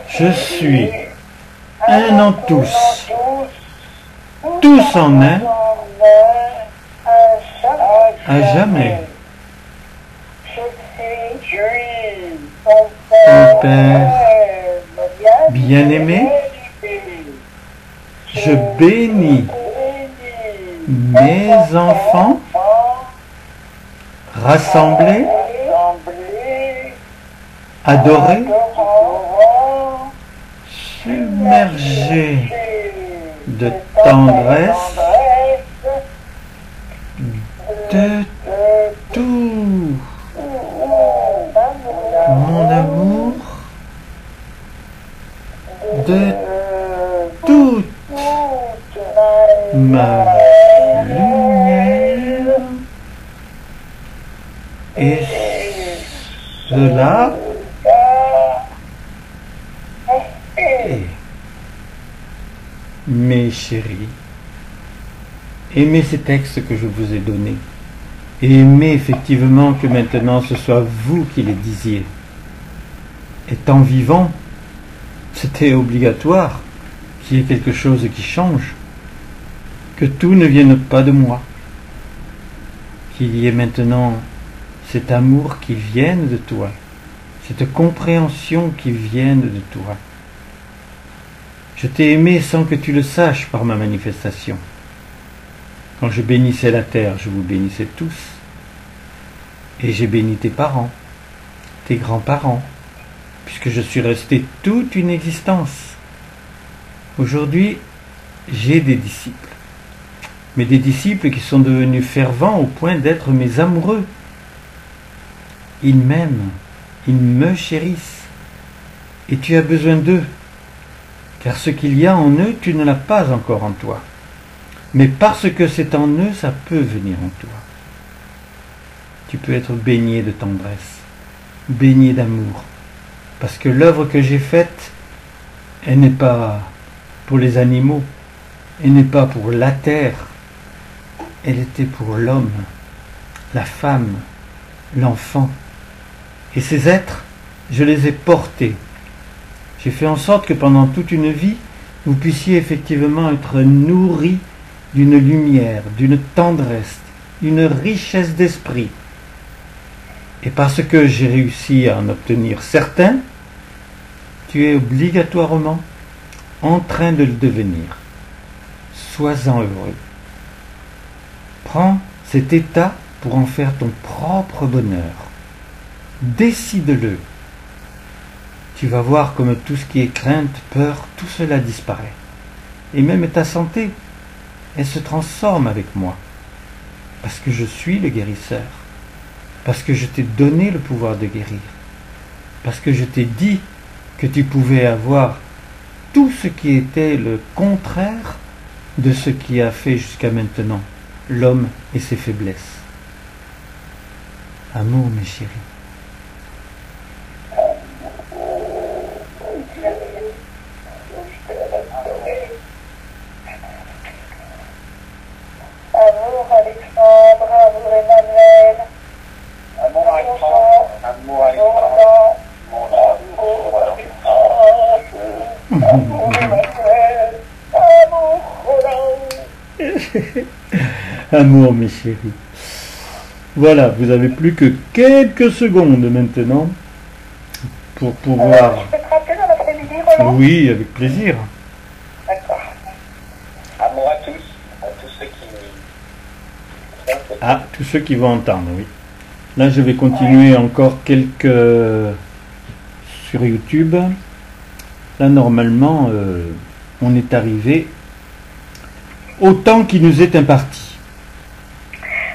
Je suis un en tous, tous en un, à jamais. Je suis Mon Père bien-aimé, je bénis mes enfants rassemblés, adorés, submergés de tendresse, de tout mon amour, de toute ma lumière, et cela est. Mes chéris, aimez ces textes que je vous ai donnés. Et aimez effectivement que maintenant ce soit vous qui les disiez. Étant vivant, c'était obligatoire qu'il y ait quelque chose qui change, que tout ne vienne pas de moi, qu'il y ait maintenant cet amour qui vienne de toi, cette compréhension qui vienne de toi. Je t'ai aimé sans que tu le saches par ma manifestation. Quand je bénissais la terre, je vous bénissais tous. Et j'ai béni tes parents, tes grands-parents, puisque je suis resté toute une existence. Aujourd'hui, j'ai des disciples, mais des disciples qui sont devenus fervents au point d'être mes amoureux. Ils m'aiment, ils me chérissent, et tu as besoin d'eux, car ce qu'il y a en eux, tu ne l'as pas encore en toi. Mais parce que c'est en eux, ça peut venir en toi. Tu peux être baigné de tendresse, baigné d'amour, parce que l'œuvre que j'ai faite, elle n'est pas pour les animaux, elle n'est pas pour la terre, elle était pour l'homme, la femme, l'enfant. Et ces êtres, je les ai portés. J'ai fait en sorte que pendant toute une vie, vous puissiez effectivement être nourris d'une lumière, d'une tendresse, d'une richesse d'esprit. Et parce que j'ai réussi à en obtenir certains, tu es obligatoirement en train de le devenir. Sois-en heureux. Prends cet état pour en faire ton propre bonheur. Décide-le. Tu vas voir comme tout ce qui est crainte, peur, tout cela disparaît. Et même ta santé, elle se transforme avec moi. Parce que je suis le guérisseur. Parce que je t'ai donné le pouvoir de guérir. Parce que je t'ai dit que tu pouvais avoir tout ce qui était le contraire de ce qui a fait jusqu'à maintenant l'homme et ses faiblesses. Amour, mes chéris. Amour Alexandre, amour Emmanuel, Amour Alexandre, amour Alexandre, amour Emmanuel, amour Roland. Amour, mes chéris. Voilà, vous avez plus que quelques secondes maintenant pour pouvoir... Je peux te rappeler dans l'après-midi, Roland? Oui, avec plaisir. D'accord. Amour à tous ceux qui... Ah, tous ceux qui vont entendre, oui. Là, je vais continuer encore quelques sur YouTube. Là, normalement, on est arrivé au temps qui nous est imparti.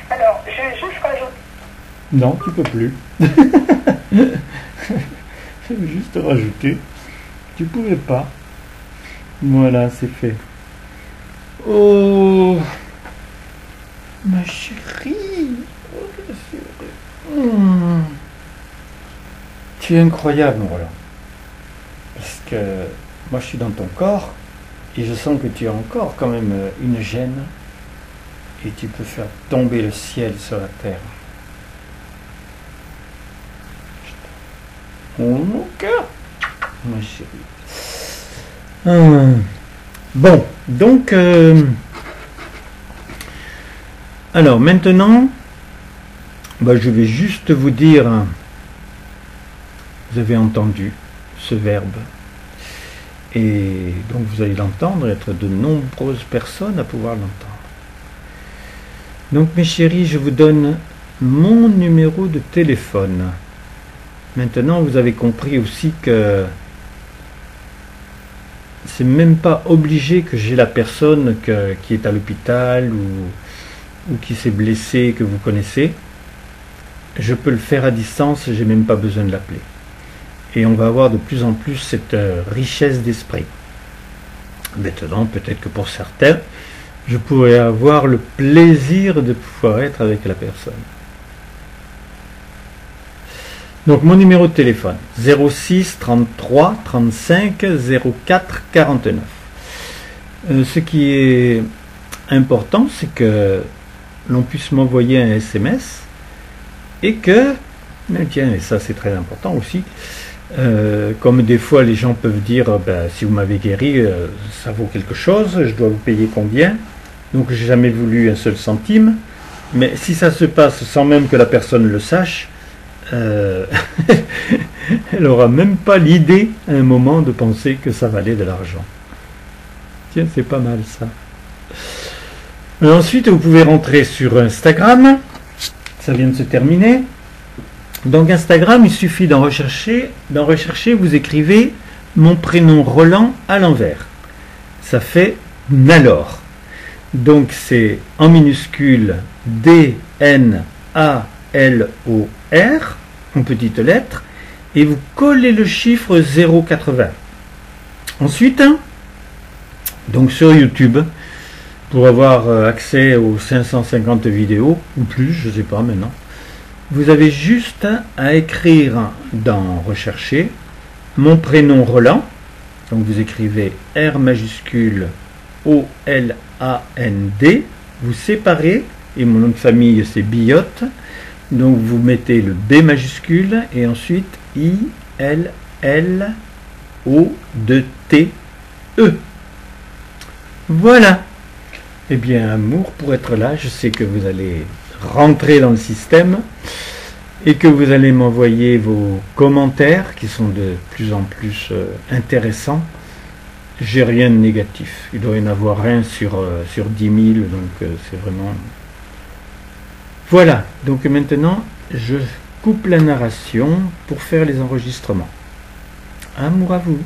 Alors, je vais juste rajouter. Non, tu peux plus. Je vais juste rajouter. Tu pouvais pas. Voilà, c'est fait. Oh, ma chérie. Oh, je suis heureux. Tu es incroyable, Roland. Parce que moi, je suis dans ton corps et je sens que tu as encore quand même une gêne et tu peux faire tomber le ciel sur la terre. Oh mon cœur, ma chérie. Bon, donc, alors maintenant, je vais juste vous dire, vous avez entendu ce verbe, et donc vous allez l'entendre, être de nombreuses personnes à pouvoir l'entendre. Donc mes chéris, je vous donne mon numéro de téléphone. Maintenant, vous avez compris aussi que c'est même pas obligé que j'ai la personne qui est à l'hôpital ou qui s'est blessée, que vous connaissez. Je peux le faire à distance, j'ai même pas besoin de l'appeler. Et on va avoir de plus en plus cette richesse d'esprit. Maintenant, peut-être que pour certains, je pourrais avoir le plaisir de pouvoir être avec la personne. Donc mon numéro de téléphone, 06 33 35 04 49. Ce qui est important, c'est que l'on puisse m'envoyer un SMS et que, tiens, et ça c'est très important aussi, comme des fois les gens peuvent dire, si vous m'avez guéri, ça vaut quelque chose, je dois vous payer combien? Donc j'ai jamais voulu un seul centime, mais si ça se passe sans même que la personne le sache, elle n'aura même pas l'idée à un moment de penser que ça valait de l'argent. Tiens, c'est pas mal ça. Ensuite, vous pouvez rentrer sur Instagram. Ça vient de se terminer. Donc Instagram, il suffit d'en rechercher, vous écrivez mon prénom Roland à l'envers. Ça fait Nalor. Donc c'est en minuscule D-N-A-L-O-R, en petites lettres, et vous collez le chiffre 080. Ensuite, donc sur YouTube, pour avoir accès aux 550 vidéos, ou plus, je ne sais pas maintenant, vous avez juste à écrire dans Rechercher mon prénom Roland. Donc vous écrivez R majuscule O-L-A-N-D, vous séparez, et mon nom de famille c'est Billotte, donc vous mettez le B majuscule et ensuite I-L-L-O-T-E. Voilà. Eh bien, amour, pour être là, je sais que vous allez rentrer dans le système et que vous allez m'envoyer vos commentaires qui sont de plus en plus intéressants. J'ai rien de négatif. Il doit y en avoir rien sur 10 000, donc c'est vraiment... Voilà, donc maintenant, je coupe la narration pour faire les enregistrements. Amour à vous.